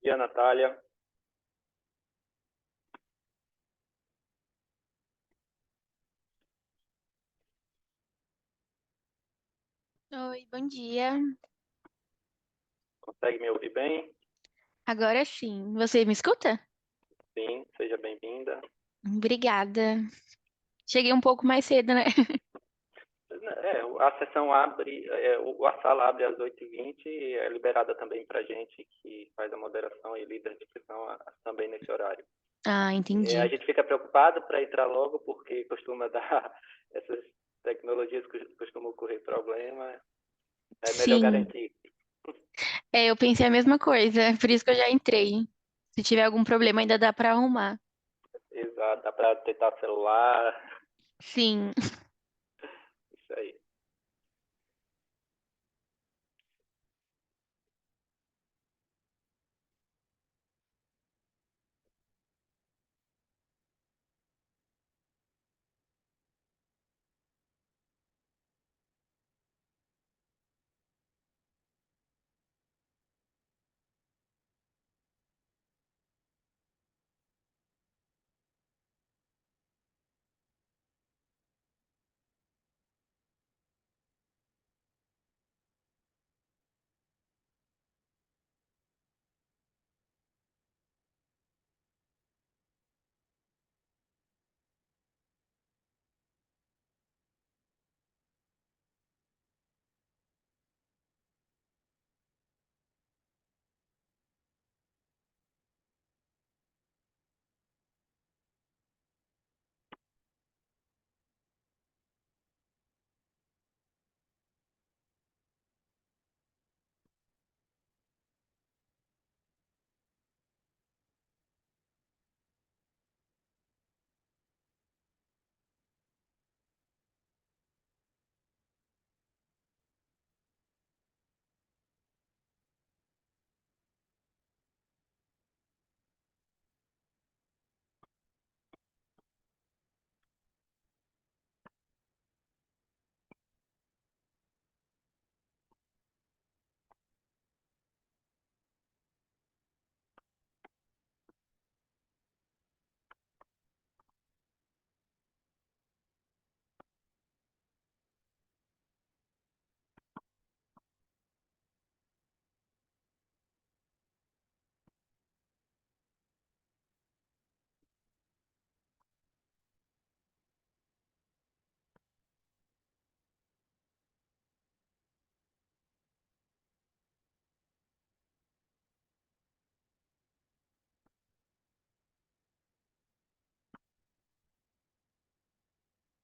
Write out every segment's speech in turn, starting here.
E a Natália? Oi, bom dia. Consegue me ouvir bem? Agora sim. Você me escuta? Sim, seja bem-vinda. Obrigada. Cheguei um pouco mais cedo, né? A sessão abre, a sala abre às 8h20 e é liberada também para gente que faz a moderação e líder de sessão também nesse horário. Ah, A entendi. gente fica preocupado para entrar logo porque costuma dar essas tecnologias costumam ocorrer problema. É melhor Sim. garantir. Eu pensei a mesma coisa, por isso que eu já entrei. Se tiver algum problema, ainda dá pra arrumar. Exato, dá para tentar celular, Sim. isso aí.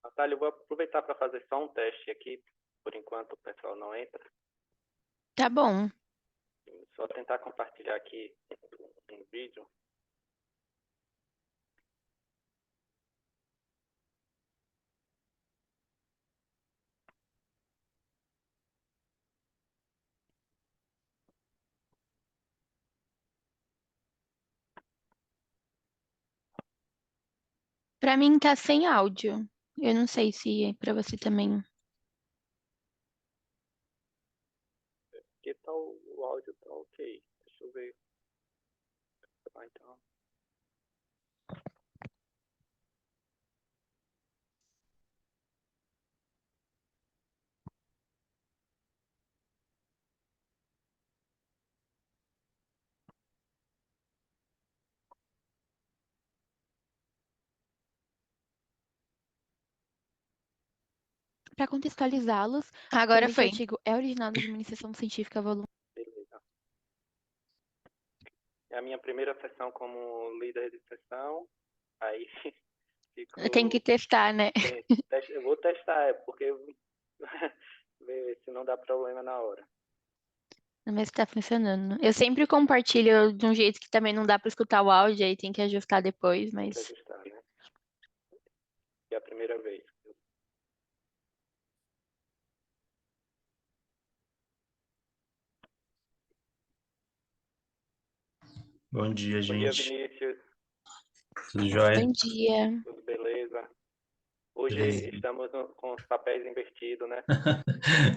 Natália, eu vou aproveitar para fazer só um teste aqui, por enquanto o pessoal não entra. Tá bom. Só tentar compartilhar aqui um vídeo. Pra mim tá sem áudio. Eu não sei se pra você também. Aqui tá o áudio, tá ok. Deixa eu ver. Então. Pra contextualizá-los, o Agora Beleza. presente foi. artigo é originado de uma iniciação científica volume. É a minha primeira sessão como líder de sessão. Aí Tem que fico. testar, né? Eu vou testar, porque ver se não dá problema na hora. Mas tá funcionando. Eu sempre compartilho de um jeito que também não dá pra escutar o áudio, aí tem que ajustar depois, Tem que mas ajustar, né? É a primeira vez. Bom dia, Bom dia, gente. Vinícius. Tudo jóia? bom dia. Tudo beleza? Hoje Beleza. estamos com os papéis invertidos, né?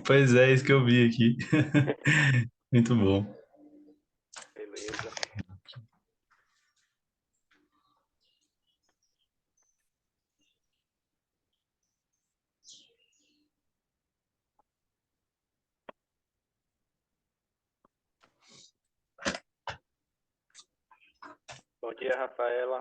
Pois é, isso que eu vi aqui. Muito bom. Beleza. Bom dia, Rafaela.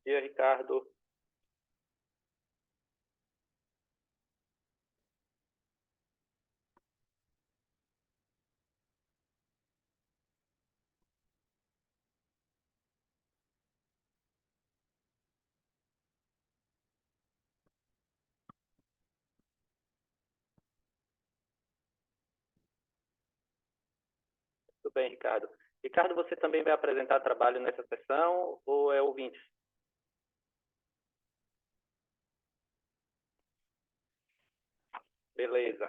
Bom dia, Ricardo. Tudo bem, Ricardo. Ricardo, você também vai apresentar trabalho nessa sessão ou é ouvinte? Beleza.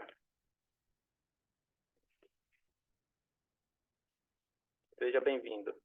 Seja bem-vindo.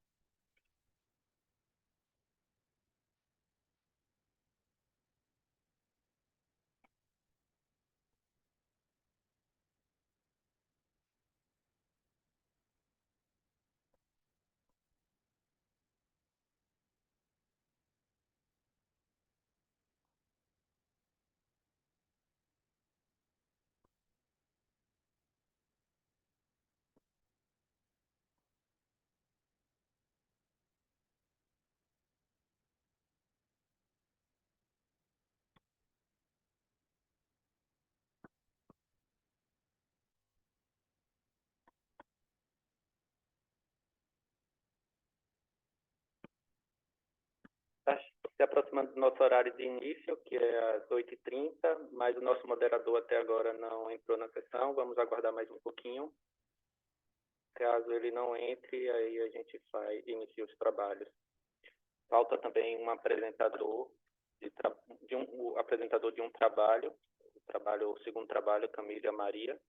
Está se aproximando do nosso horário de início, que é às 8h30, mas o nosso moderador até agora não entrou na sessão. Vamos aguardar mais um pouquinho. Caso ele não entre, aí a gente inicia os trabalhos. Falta também um apresentador o apresentador de um trabalho, o segundo trabalho, Camila e a Maria.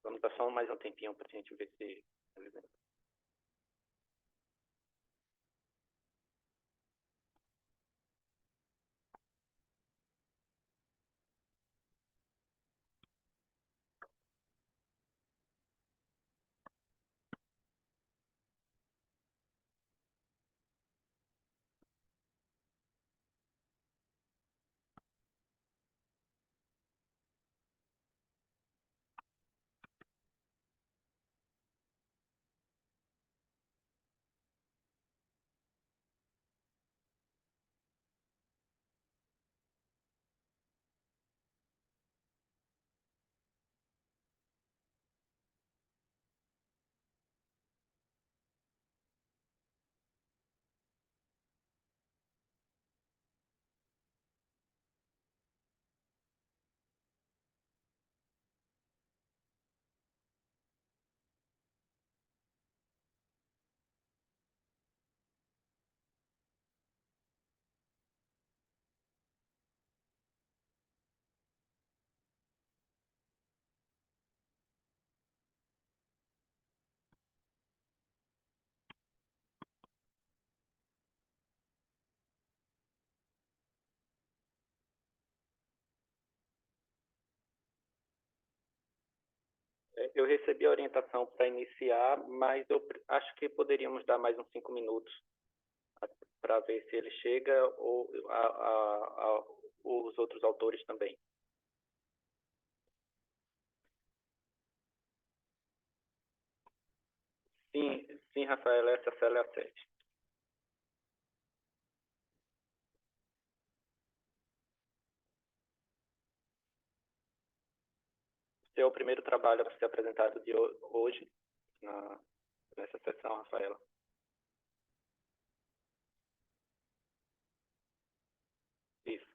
Vamos dar só mais um tempinho para a gente ver se eles entram. Eu recebi a orientação para iniciar, mas eu acho que poderíamos dar mais uns 5 minutos para ver se ele chega ou os outros autores também. Sim, sim, Rafael, essa cela é a 7. Seu é o primeiro trabalho a ser apresentado de hoje, nessa sessão, Rafaela. Isso.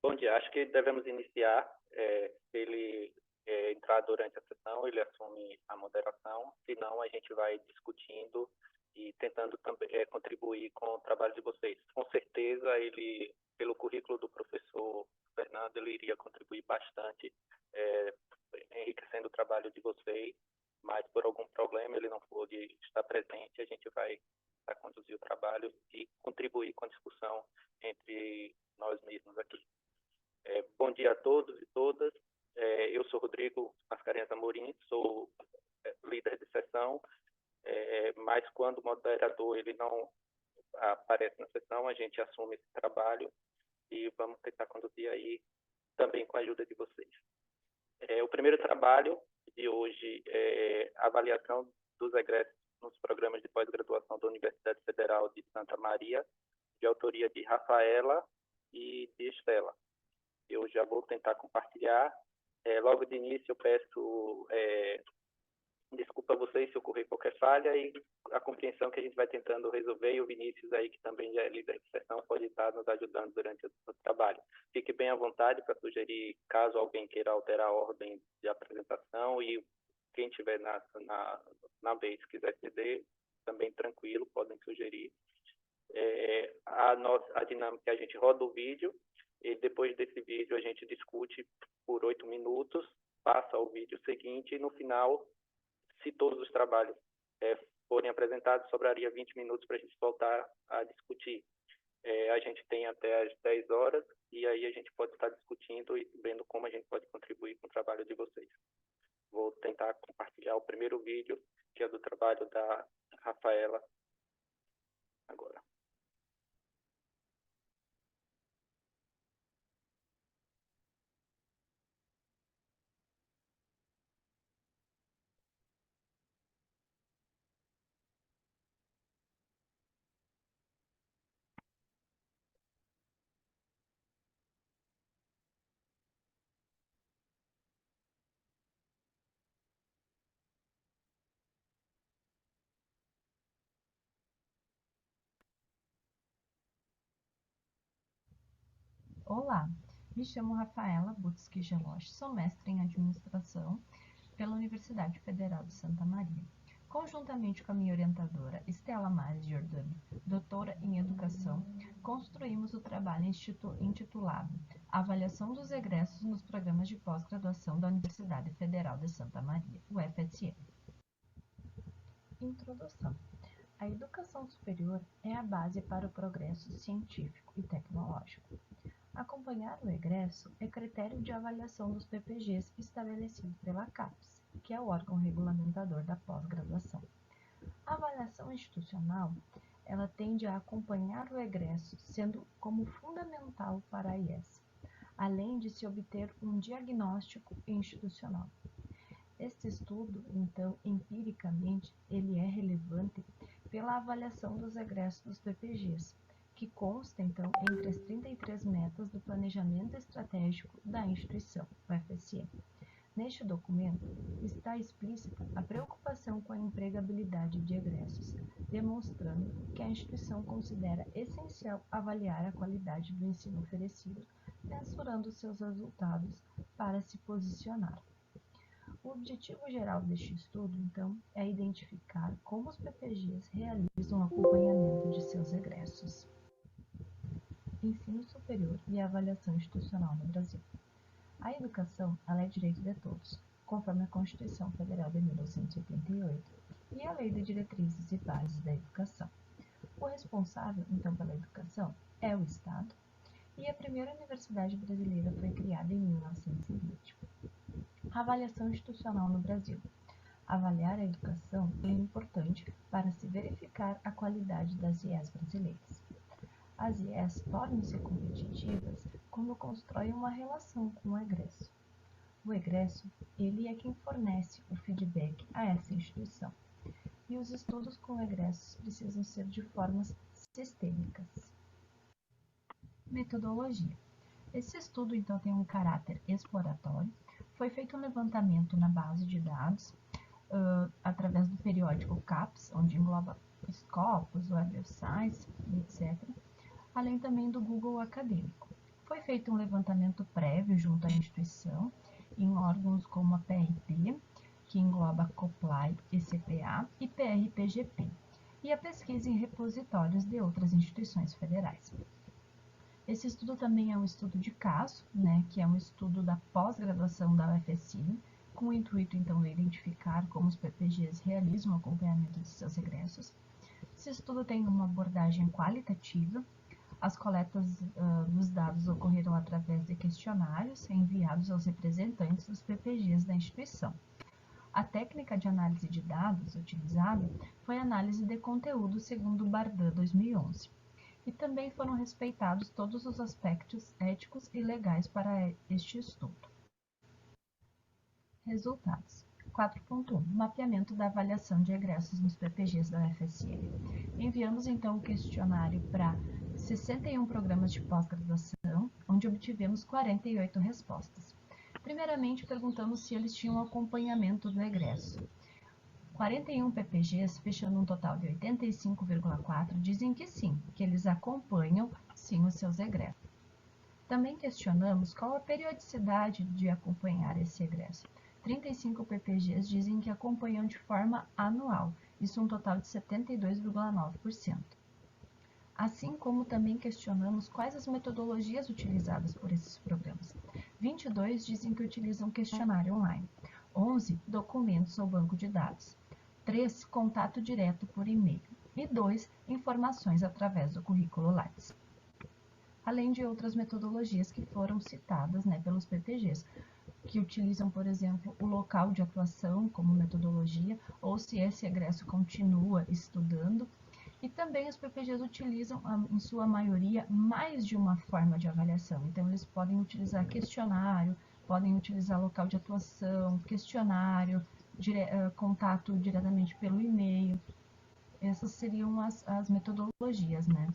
Bom dia, acho que devemos iniciar. Se ele entrar durante a sessão, ele assume a moderação, senão a gente vai discutindo e tentando também contribuir com o trabalho de vocês. Com certeza, ele, pelo currículo do professor Fernando, ele iria contribuir bastante, enriquecendo o trabalho de vocês, mas por algum problema ele não pôde estar presente, a gente vai conduzir o trabalho e contribuir com a discussão entre nós mesmos aqui. Bom dia a todos e todas. Eu sou Rodrigo Mascarenhas Amorim, sou líder de sessão, mas quando o moderador ele não aparece na sessão, a gente assume esse trabalho e vamos tentar conduzir aí também com a ajuda de vocês. O primeiro trabalho de hoje é a avaliação dos egressos nos programas de pós-graduação da Universidade Federal de Santa Maria, de autoria de Rafaela e de Estela. Eu já vou tentar compartilhar. Logo de início, eu peço desculpa a vocês se ocorrer qualquer falha e a compreensão que a gente vai tentando resolver, e o Vinícius aí, que também já é líder de sessão, pode estar nos ajudando durante o trabalho. Fique bem à vontade para sugerir, caso alguém queira alterar a ordem de apresentação, e quem tiver na vez quiser ceder, também tranquilo, podem sugerir. A dinâmica, a gente roda o vídeo e depois desse vídeo a gente discute por 8 minutos, passa ao vídeo seguinte e no final, se todos os trabalhos forem apresentados, sobraria 20 minutos para a gente voltar a discutir. A gente tem até as 10 horas e aí a gente pode estar discutindo e vendo como a gente pode contribuir com o trabalho de vocês. Vou tentar compartilhar o primeiro vídeo, que é do trabalho da Rafaela, agora. Olá, me chamo Rafaela Butzki Geloche, sou mestre em Administração pela Universidade Federal de Santa Maria. Conjuntamente com a minha orientadora Estela Mares Giordani, doutora em Educação, construímos o trabalho intitulado Avaliação dos Egressos nos Programas de Pós-Graduação da Universidade Federal de Santa Maria, UFSM. Introdução. A educação superior é a base para o progresso científico e tecnológico. Acompanhar o egresso é critério de avaliação dos PPGs estabelecido pela CAPES, que é o órgão regulamentador da pós-graduação. A avaliação institucional, ela tende a acompanhar o egresso, sendo como fundamental para a IES, além de se obter um diagnóstico institucional. Este estudo, então, empiricamente, ele é relevante pela avaliação dos egressos dos PPGs, que consta, então, entre as 33 metas do Planejamento Estratégico da instituição, UFSM. Neste documento, está explícita a preocupação com a empregabilidade de egressos, demonstrando que a instituição considera essencial avaliar a qualidade do ensino oferecido, mensurando seus resultados para se posicionar. O objetivo geral deste estudo, então, é identificar como os PPGs realizam o acompanhamento de seus egressos. Ensino superior e avaliação institucional no Brasil. A educação, ela é direito de todos, conforme a Constituição Federal de 1988 e a Lei de Diretrizes e Bases da Educação. O responsável, então, pela educação é o Estado, e a primeira universidade brasileira foi criada em 1920. A avaliação institucional no Brasil. Avaliar a educação é importante para se verificar a qualidade das IES brasileiras. As IES tornam-se competitivas quando constroem uma relação com o egresso. O egresso, ele é quem fornece o feedback a essa instituição. E os estudos com egressos precisam ser de formas sistêmicas. Metodologia. Esse estudo, então, tem um caráter exploratório. Foi feito um levantamento na base de dados através do periódico CAPES, onde engloba Scopus, Web of Science, etc., além também do Google Acadêmico. Foi feito um levantamento prévio junto à instituição, em órgãos como a PRP, que engloba COPLAI, ECPA e PRPGP, e a pesquisa em repositórios de outras instituições federais. Esse estudo também é um estudo de caso, que é um estudo da pós-graduação da UFSM, com o intuito, então, de identificar como os PPGs realizam o acompanhamento de seus egressos. Esse estudo tem uma abordagem qualitativa. As coletas dos dados ocorreram através de questionários enviados aos representantes dos PPGs da instituição. A técnica de análise de dados utilizada foi a análise de conteúdo segundo o Bardan 2011. E também foram respeitados todos os aspectos éticos e legais para este estudo. Resultados. 4.1. Mapeamento da avaliação de egressos nos PPGs da UFSM. Enviamos então o questionário para 61 programas de pós-graduação, onde obtivemos 48 respostas. Primeiramente, perguntamos se eles tinham acompanhamento do egresso. 41 PPGs, fechando um total de 85,4, dizem que sim, que eles acompanham sim os seus egressos. Também questionamos qual a periodicidade de acompanhar esse egresso. 35 PPGs dizem que acompanham de forma anual, isso um total de 72,9%. assim como também questionamos quais as metodologias utilizadas por esses programas. 22 dizem que utilizam questionário online, 11 documentos ou banco de dados, 3 contato direto por e-mail e 2 informações através do currículo Lattes. Além de outras metodologias que foram citadas, pelos PPGs, que utilizam, por exemplo, o local de atuação como metodologia, ou se esse egresso continua estudando. E também os PPGs utilizam, em sua maioria, mais de uma forma de avaliação. Então, eles podem utilizar questionário, podem utilizar local de atuação, questionário, contato diretamente pelo e-mail. Essas seriam as metodologias, né?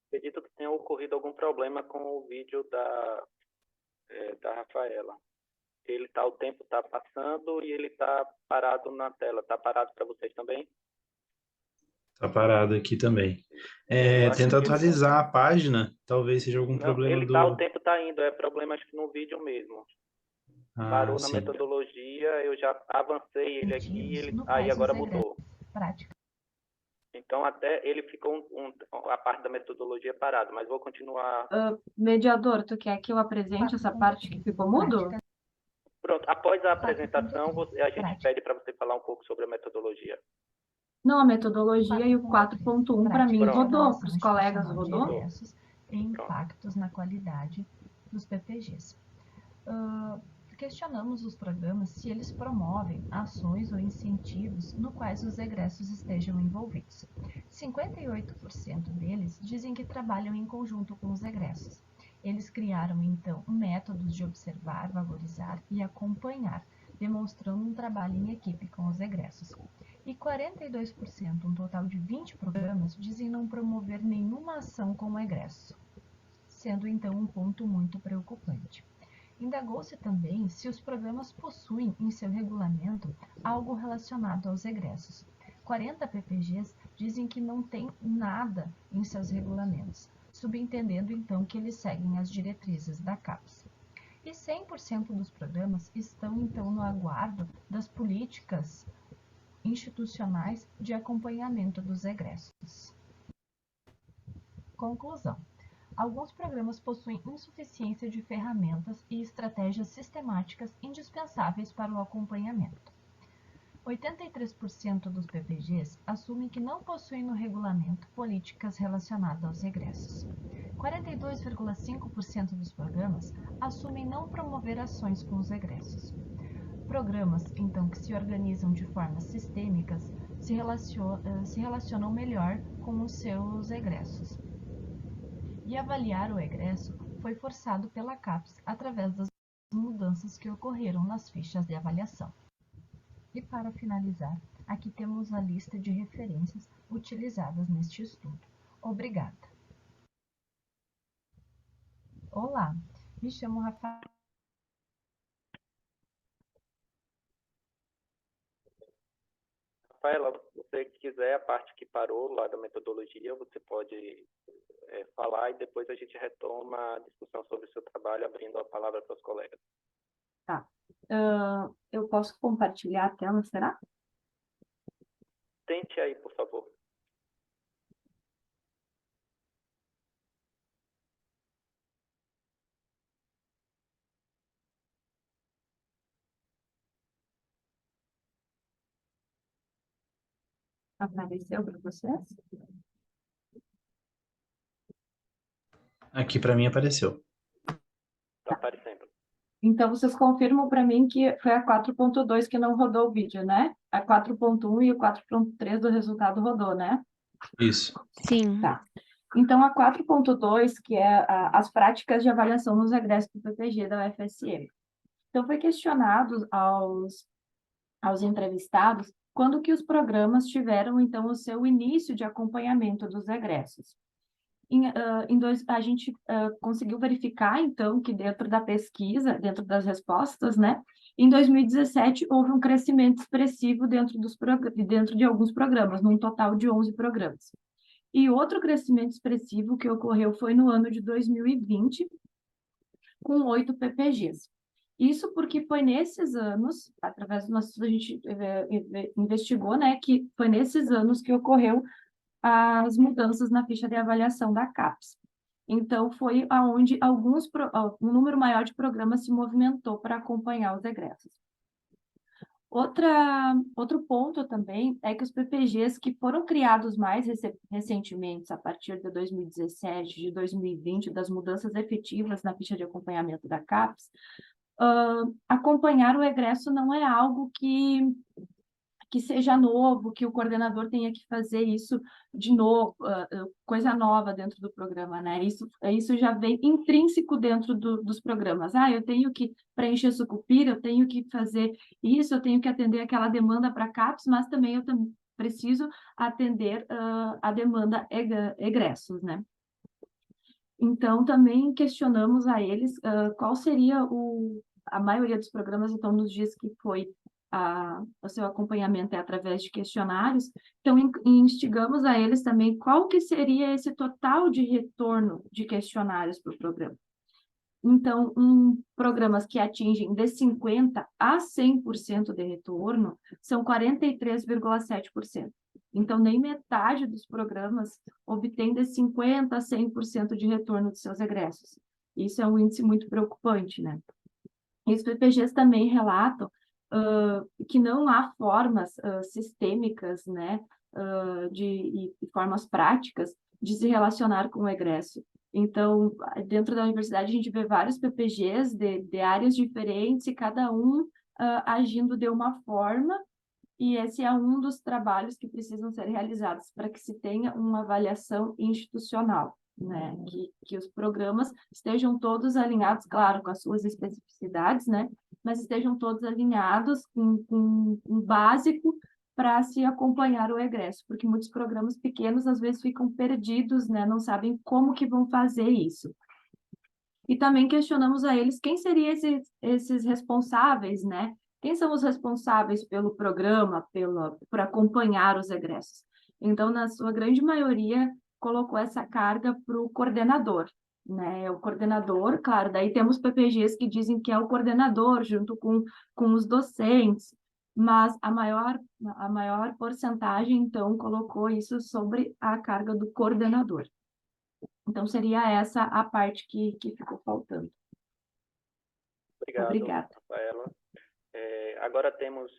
Acredito que tenha ocorrido algum problema com o vídeo da Rafaela. O tempo está passando e ele está parado na tela. Está parado para vocês também? Tá parado aqui também. Eu acho Tenta que atualizar a página, talvez seja algum não, problema o tempo está indo, é problema acho que no vídeo mesmo. Ah, Parou na sim. metodologia, eu já avancei ele aqui, No aí caso, os agora egressos mudou. prática. Então até ele ficou a parte da metodologia parada, mas vou continuar. Mediador, tu quer que eu apresente essa parte que ficou mudo? Prática. Pronto, após a 4.3, apresentação, a gente prática. pede para você falar um pouco sobre a metodologia. Não, a metodologia e o 4.1 para mim Pronto. rodou, para os colegas De rodou. egressos e impactos na qualidade dos PPGs. Questionamos os programas se eles promovem ações ou incentivos no quais os egressos estejam envolvidos. 58% deles dizem que trabalham em conjunto com os egressos. Eles criaram, então, métodos de observar, valorizar e acompanhar, demonstrando um trabalho em equipe com os egressos. E 42%, um total de 20 programas, dizem não promover nenhuma ação com o egresso, sendo então um ponto muito preocupante. Indagou-se também se os programas possuem em seu regulamento algo relacionado aos egressos. 40 PPGs dizem que não tem nada em seus regulamentos, subentendendo então que eles seguem as diretrizes da CAPES. E 100% dos programas estão então no aguardo das políticas institucionais de acompanhamento dos egressos. Conclusão. Alguns programas possuem insuficiência de ferramentas e estratégias sistemáticas indispensáveis para o acompanhamento. 83% dos PPGs assumem que não possuem no regulamento políticas relacionadas aos egressos. 42,5% dos programas assumem não promover ações com os egressos. Programas, então, que se organizam de formas sistêmicas se relacionam melhor com os seus egressos. E avaliar o egresso foi forçado pela CAPES através das mudanças que ocorreram nas fichas de avaliação. E para finalizar, aqui temos a lista de referências utilizadas neste estudo. Obrigada. Olá, me chamo Rafael. Rafaela, se você quiser, a parte que parou lá da metodologia, você pode falar e depois a gente retoma a discussão sobre o seu trabalho, abrindo a palavra para os colegas. Tá. Eu posso compartilhar a tela, será? Tente aí, por favor. Apareceu para vocês? Aqui para mim apareceu. Está aparecendo. Então, vocês confirmam para mim que foi a 4.2 que não rodou o vídeo, né? A 4.1 e o 4.3 do resultado rodou, né? Isso. Sim. Tá. Então, a 4.2, que é as práticas de avaliação nos egressos do PPG da UFSM. Então, foi questionado aos entrevistados quando que os programas tiveram, então, o seu início de acompanhamento dos egressos. A gente conseguiu verificar, então, que dentro da pesquisa, dentro das respostas, né, em 2017 houve um crescimento expressivo dentro de alguns programas, num total de 11 programas. E outro crescimento expressivo que ocorreu foi no ano de 2020, com 8 PPGs. Isso porque foi nesses anos, através do nosso, a gente investigou, né, que foi nesses anos que ocorreu as mudanças na ficha de avaliação da CAPES. Então, foi aonde um número maior de programas se movimentou para acompanhar os egressos. Outro ponto também é que os PPGs que foram criados mais recentemente, a partir de 2017, de 2020, das mudanças efetivas na ficha de acompanhamento da CAPES, acompanhar o egresso não é algo que seja novo, que o coordenador tenha que fazer isso de novo, coisa nova dentro do programa, né? Isso já vem intrínseco dentro dos programas. Eu tenho que preencher sucupira, eu tenho que fazer isso, eu tenho que atender aquela demanda para CAPES, mas também eu preciso atender a demanda egressos, né? Então, também questionamos a eles qual seria a maioria dos programas, então, nos dias que foi o seu acompanhamento é através de questionários, então instigamos a eles também qual que seria esse total de retorno de questionários para o programa. Então, programas que atingem de 50% a 100% de retorno são 43,7%. Então, nem metade dos programas obtém de 50% a 100% de retorno de seus egressos. Isso é um índice muito preocupante, né? E os PPGs também relatam que não há formas sistêmicas, né, e formas práticas de se relacionar com o egresso. Então, dentro da universidade, a gente vê vários PPGs de áreas diferentes e cada um agindo de uma forma, e esse é um dos trabalhos que precisam ser realizados para que se tenha uma avaliação institucional, né? Que os programas estejam todos alinhados, claro, com as suas especificidades, né? Mas estejam todos alinhados com um básico para se acompanhar o egresso, porque muitos programas pequenos às vezes ficam perdidos, né? Não sabem como que vão fazer isso. E também questionamos a eles quem seriam esses responsáveis, né? Quem são os responsáveis pelo programa, por acompanhar os egressos? Então, na sua grande maioria, colocou essa carga para o coordenador, né? O coordenador, claro, daí temos PPGs que dizem que é o coordenador, junto com os docentes, mas a maior porcentagem, então, colocou isso sobre a carga do coordenador. Então, seria essa a parte que ficou faltando. Obrigado, Obrigada. Rafaela. Agora temos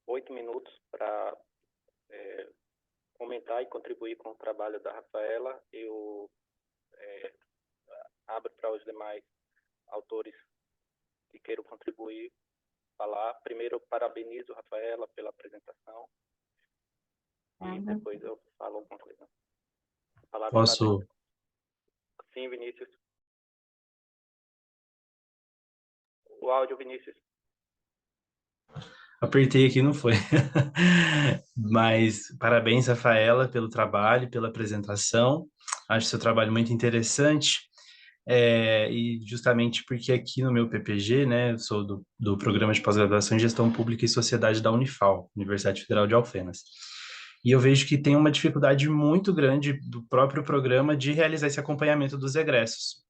8 minutos para comentar e contribuir com o trabalho da Rafaela. Eu abro para os demais autores que queiram contribuir, falar. Primeiro, eu parabenizo a Rafaela pela apresentação. E depois eu falo alguma coisa. Posso? Sim, Vinícius. O áudio, Vinícius. Apertei aqui, não foi. Mas parabéns, Rafaela, pelo trabalho, pela apresentação. Acho seu trabalho muito interessante. E justamente porque aqui no meu PPG, né, eu sou do Programa de Pós-Graduação em Gestão Pública e Sociedade da Unifal, Universidade Federal de Alfenas. E eu vejo que tem uma dificuldade muito grande do próprio programa de realizar esse acompanhamento dos egressos.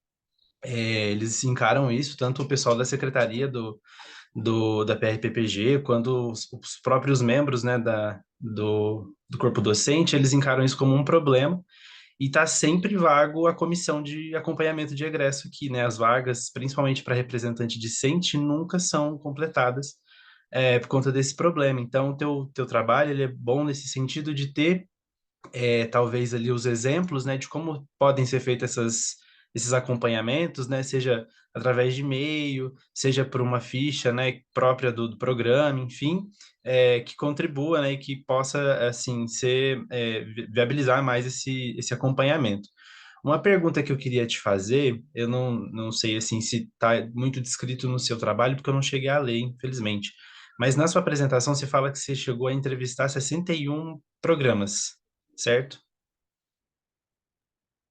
Eles encaram isso, tanto o pessoal da secretaria da PRPPG, quanto os próprios membros, né, do corpo docente, eles encaram isso como um problema, e está sempre vago a comissão de acompanhamento de egresso aqui, né? As vagas, principalmente para representante discente, nunca são completadas por conta desse problema. Então, o teu trabalho ele é bom nesse sentido de ter talvez ali os exemplos, né, de como podem ser feitos esses acompanhamentos, né, seja através de e-mail, seja por uma ficha, né, própria do programa, enfim, que contribua, né, e que possa, assim, viabilizar mais esse acompanhamento. Uma pergunta que eu queria te fazer, eu não sei, assim, se está muito descrito no seu trabalho, porque eu não cheguei a ler, infelizmente, mas na sua apresentação você fala que você chegou a entrevistar 61 programas, certo?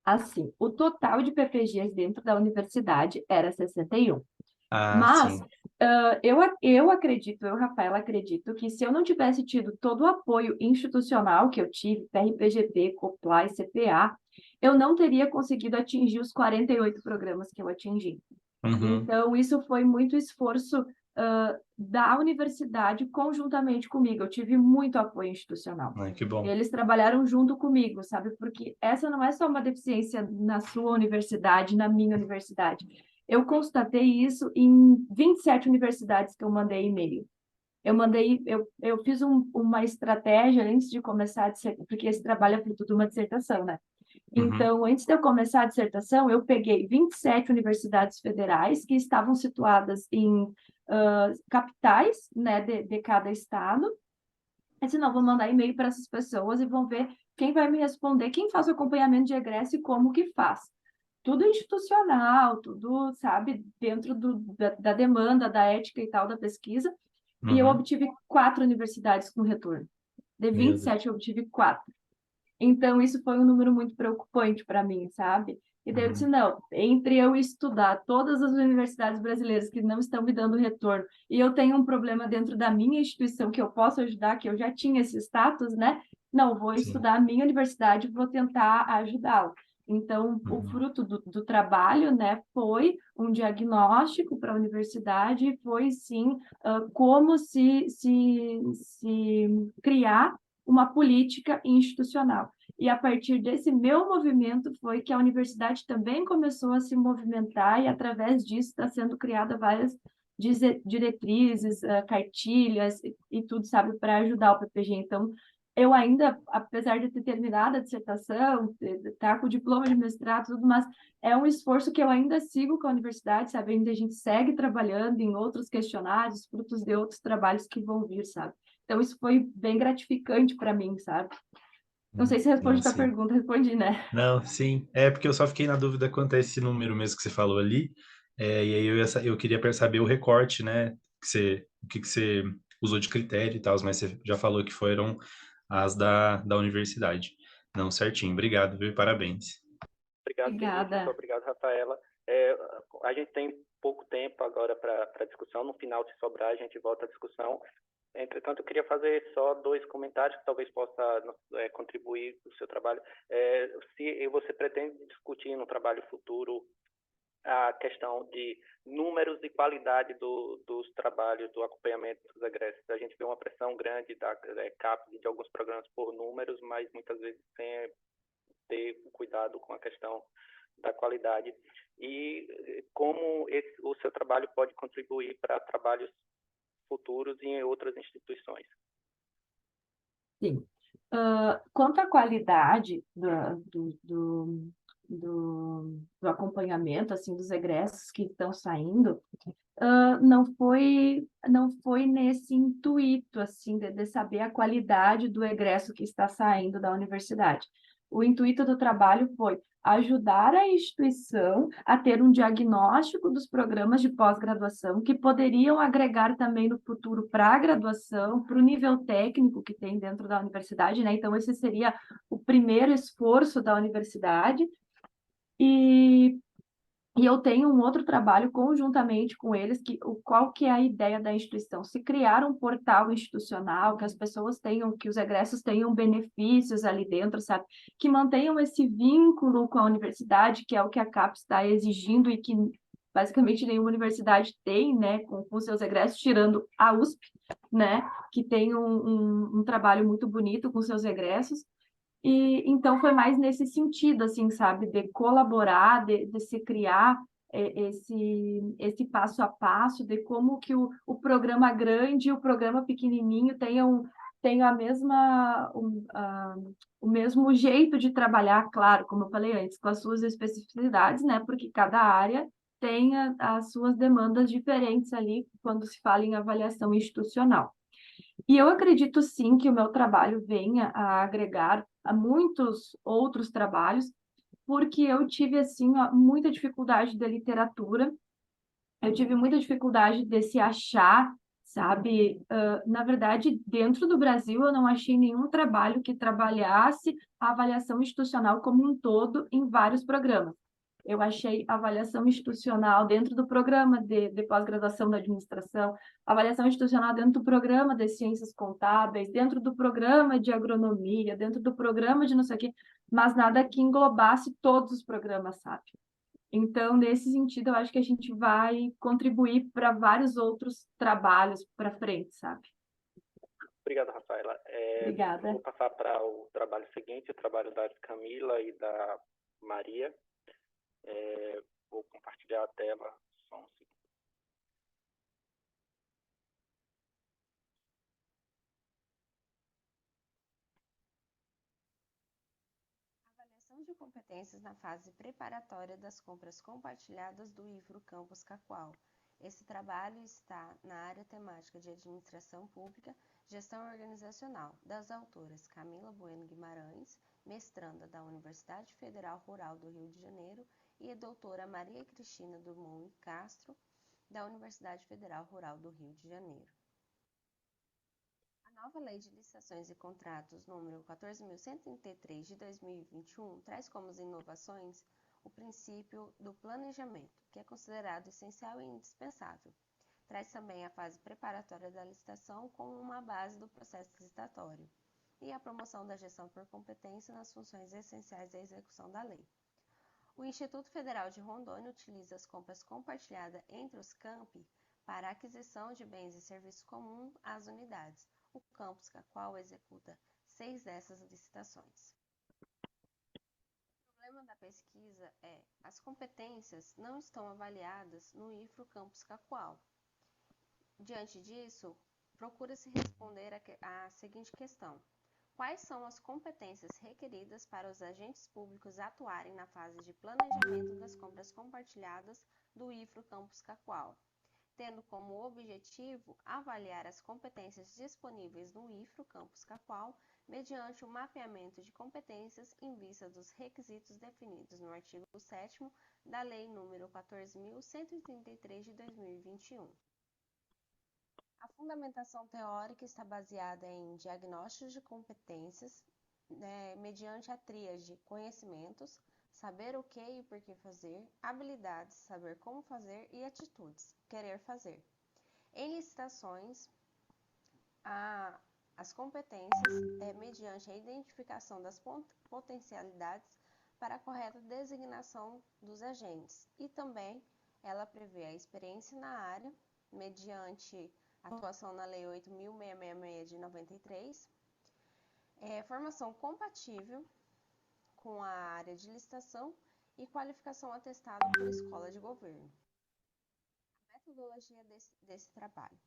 Assim, o total de PPGs dentro da universidade era 61. Ah, Mas sim. eu acredito, Rafaela, acredito que se eu não tivesse tido todo o apoio institucional que eu tive, PRPGP, COPLA e CPA, eu não teria conseguido atingir os 48 programas que eu atingi. Uhum. Então, isso foi muito esforço da universidade conjuntamente comigo. Eu tive muito apoio institucional. Ai, que bom. Eles trabalharam junto comigo, sabe? Porque essa não é só uma deficiência na sua universidade, na minha universidade. Eu constatei isso em 27 universidades que eu mandei e-mail. Eu fiz uma estratégia antes de começar a dissertação, porque esse trabalho é fruto de uma dissertação, né? Uhum. Então, antes de eu começar a dissertação, eu peguei 27 universidades federais que estavam situadas em capitais, né, de cada estado. Eu disse, não, vou mandar e-mail para essas pessoas e vão ver quem vai me responder, quem faz o acompanhamento de egresso e como que faz. Tudo institucional, tudo, sabe, dentro da demanda, da ética e tal, da pesquisa. E eu Uhum. obtive 4 universidades com retorno. De Meu Deus. 27, eu obtive 4. Então, isso foi um número muito preocupante para mim, sabe? E daí eu disse, não, entre eu estudar todas as universidades brasileiras que não estão me dando retorno, e eu tenho um problema dentro da minha instituição que eu posso ajudar, que eu já tinha esse status, né? Não, vou Sim. estudar a minha universidade e vou tentar ajudá-la. Então, o Uhum. fruto do trabalho, né, foi um diagnóstico para a universidade, e foi, sim, como se criar uma política institucional. E a partir desse meu movimento foi que a universidade também começou a se movimentar e através disso está sendo criada várias diretrizes, cartilhas e tudo, sabe, para ajudar o PPG. Então, eu ainda, apesar de ter terminado a dissertação, estar com o diploma de mestrado, tudo, mas é um esforço que eu ainda sigo com a universidade, sabe? Ainda a gente segue trabalhando em outros questionários, frutos de outros trabalhos que vão vir, sabe? Então, isso foi bem gratificante para mim, sabe? Não sei se responde Não, a tua sim. pergunta, respondi, né? Não, sim. É porque eu só fiquei na dúvida quanto a esse número mesmo que você falou ali. E aí eu queria saber o recorte, né? O que você usou de critério e tal, mas você já falou que foram as da universidade. Não, certinho. Obrigado, viu? Parabéns. Obrigado, Vinícius. Obrigada. Obrigado, Rafaela. A gente tem pouco tempo agora para discussão. No final, se sobrar, a gente volta à discussão. Entretanto, eu queria fazer só 2 comentários que talvez possa contribuir para o seu trabalho. Se você pretende discutir no trabalho futuro a questão de números e qualidade dos trabalhos, do acompanhamento dos egressos. A gente vê uma pressão grande da CAPES de alguns programas por números, mas muitas vezes sem ter cuidado com a questão da qualidade. E como o seu trabalho pode contribuir para trabalhos futuros em outras instituições. Sim. Quanto à qualidade do acompanhamento, assim, dos egressos que estão saindo, não foi nesse intuito, assim, de saber a qualidade do egresso que está saindo da universidade. O intuito do trabalho foi ajudar a instituição a ter um diagnóstico dos programas de pós-graduação que poderiam agregar também no futuro para a graduação, para o nível técnico que tem dentro da universidade, né? Então, esse seria o primeiro esforço da universidade. E eu tenho um outro trabalho conjuntamente com eles, qual que é a ideia da instituição? Se criar um portal institucional, que as pessoas tenham, que os egressos tenham benefícios ali dentro, sabe? Que mantenham esse vínculo com a universidade, que é o que a CAPES está exigindo e que basicamente nenhuma universidade tem, né, com seus egressos, tirando a USP, né, que tem um trabalho muito bonito com seus egressos. E então foi mais nesse sentido, assim, sabe, de colaborar, de se criar esse passo a passo de como que o programa grande e o programa pequenininho tenham o mesmo jeito de trabalhar, claro, como eu falei antes, com as suas especificidades, né? Porque cada área tem as suas demandas diferentes ali quando se fala em avaliação institucional. E eu acredito sim que o meu trabalho venha a agregar a muitos outros trabalhos, porque eu tive assim muita dificuldade da literatura, eu tive muita dificuldade de se achar, sabe? Na verdade, dentro do Brasil, eu não achei nenhum trabalho que trabalhasse a avaliação institucional como um todo em vários programas. Eu achei avaliação institucional dentro do programa de pós-graduação da administração, avaliação institucional dentro do programa de ciências contábeis, dentro do programa de agronomia, dentro do programa de não sei o quê, mas nada que englobasse todos os programas, sabe? Então, nesse sentido, eu acho que a gente vai contribuir para vários outros trabalhos para frente, sabe? Obrigado, Rafaela. Obrigada. Vou passar para o trabalho seguinte, o trabalho da Camila e da Maria. Vou compartilhar a tela. Só um segundo. Avaliação de competências na fase preparatória das compras compartilhadas do IFRO Campus Cacoal. Esse trabalho está na área temática de Administração Pública, Gestão Organizacional, das autoras Camila Bueno Guimarães, mestranda da Universidade Federal Rural do Rio de Janeiro, e a doutora Maria Cristina Drummond Castro, da Universidade Federal Rural do Rio de Janeiro. A nova Lei de Licitações e Contratos, número 14.133 de 2021, traz como inovações o princípio do planejamento, que é considerado essencial e indispensável. Traz também a fase preparatória da licitação como uma base do processo licitatório e a promoção da gestão por competência nas funções essenciais da execução da lei. O Instituto Federal de Rondônia utiliza as compras compartilhadas entre os campi para a aquisição de bens e serviços comuns às unidades. O Campus Cacoal executa 6 dessas licitações. O problema da pesquisa é as competências não estão avaliadas no IFRO Campus Cacoal. Diante disso, procura-se responder a seguinte questão: quais são as competências requeridas para os agentes públicos atuarem na fase de planejamento das compras compartilhadas do IFRO Campus Cacoal, tendo como objetivo avaliar as competências disponíveis no IFRO Campus Cacoal mediante o mapeamento de competências em vista dos requisitos definidos no artigo 7º da Lei nº 14.133 de 2021. A fundamentação teórica está baseada em diagnósticos de competências, mediante a tríade conhecimentos, saber o que e por que fazer, habilidades, saber como fazer e atitudes, querer fazer. Em licitações, as competências mediante a identificação das potencialidades para a correta designação dos agentes e também ela prevê a experiência na área mediante atuação na Lei 8.666 de 93, formação compatível com a área de licitação e qualificação atestada por escola de governo. A metodologia desse trabalho.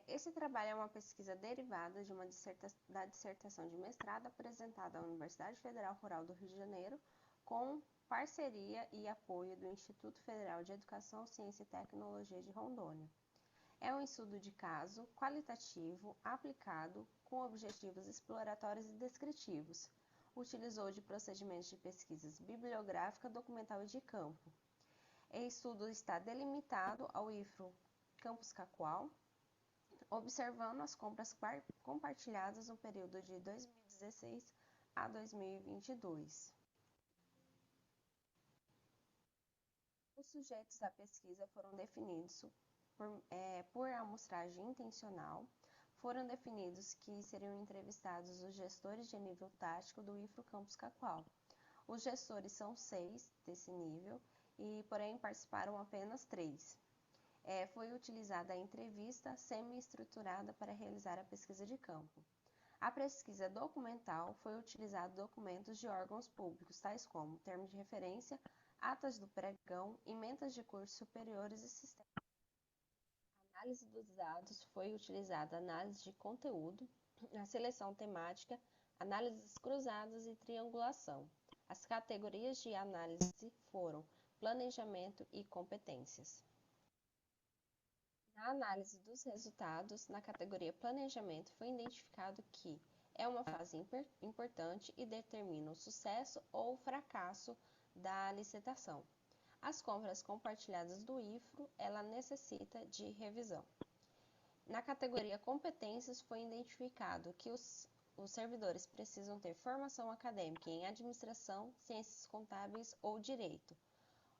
Esse trabalho é uma pesquisa derivada da dissertação de mestrado apresentada à Universidade Federal Rural do Rio de Janeiro, com parceria e apoio do Instituto Federal de Educação, Ciência e Tecnologia de Rondônia. É um estudo de caso qualitativo aplicado com objetivos exploratórios e descritivos. Utilizou de procedimentos de pesquisas bibliográfica, documental e de campo. O estudo está delimitado ao IFRO Campus Cacoal, observando as compras compartilhadas no período de 2016 a 2022. Os sujeitos da pesquisa foram definidos por amostragem intencional. Foram definidos que seriam entrevistados os gestores de nível tático do IFRO Campus Cacoal. Os gestores são 6 desse nível, porém participaram apenas 3. Foi utilizada a entrevista semi-estruturada para realizar a pesquisa de campo. A pesquisa documental foi utilizado documentos de órgãos públicos, tais como termos de referência, atas do pregão, emendas de cursos superiores e sistemas. A análise dos dados foi utilizada análise de conteúdo, a seleção temática, análises cruzadas e triangulação. As categorias de análise foram planejamento e competências. Na análise dos resultados, na categoria planejamento, foi identificado que é uma fase importante e determina o sucesso ou o fracasso da licitação. As compras compartilhadas do IFRO, ela necessita de revisão. Na categoria competências, foi identificado que os servidores precisam ter formação acadêmica em administração, ciências contábeis ou direito,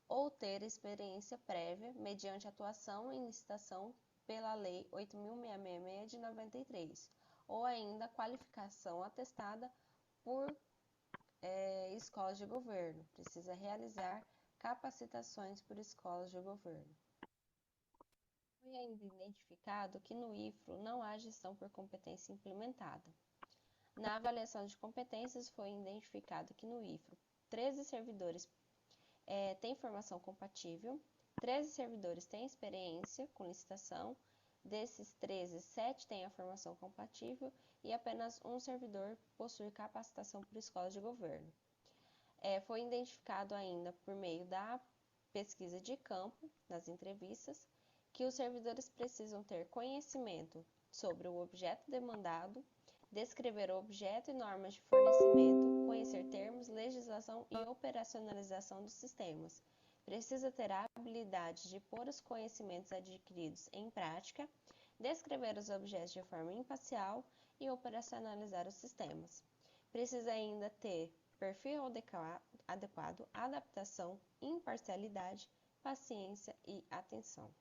ou ter experiência prévia mediante atuação em licitação pela Lei 8.666 de 93, ou ainda qualificação atestada por escolas de governo, precisa realizar capacitações por escolas de governo. Foi ainda identificado que no IFRO não há gestão por competência implementada. Na avaliação de competências foi identificado que no IFRO 13 servidores têm formação compatível, 13 servidores têm experiência com licitação, desses 13, 7 têm a formação compatível e apenas um servidor possui capacitação por escolas de governo. Foi identificado ainda por meio da pesquisa de campo, nas entrevistas, que os servidores precisam ter conhecimento sobre o objeto demandado, descrever o objeto e normas de fornecimento, conhecer termos, legislação e operacionalização dos sistemas. Precisa ter a habilidade de pôr os conhecimentos adquiridos em prática, descrever os objetos de forma imparcial e operacionalizar os sistemas. Precisa ainda ter perfil adequado, adaptação, imparcialidade, paciência e atenção.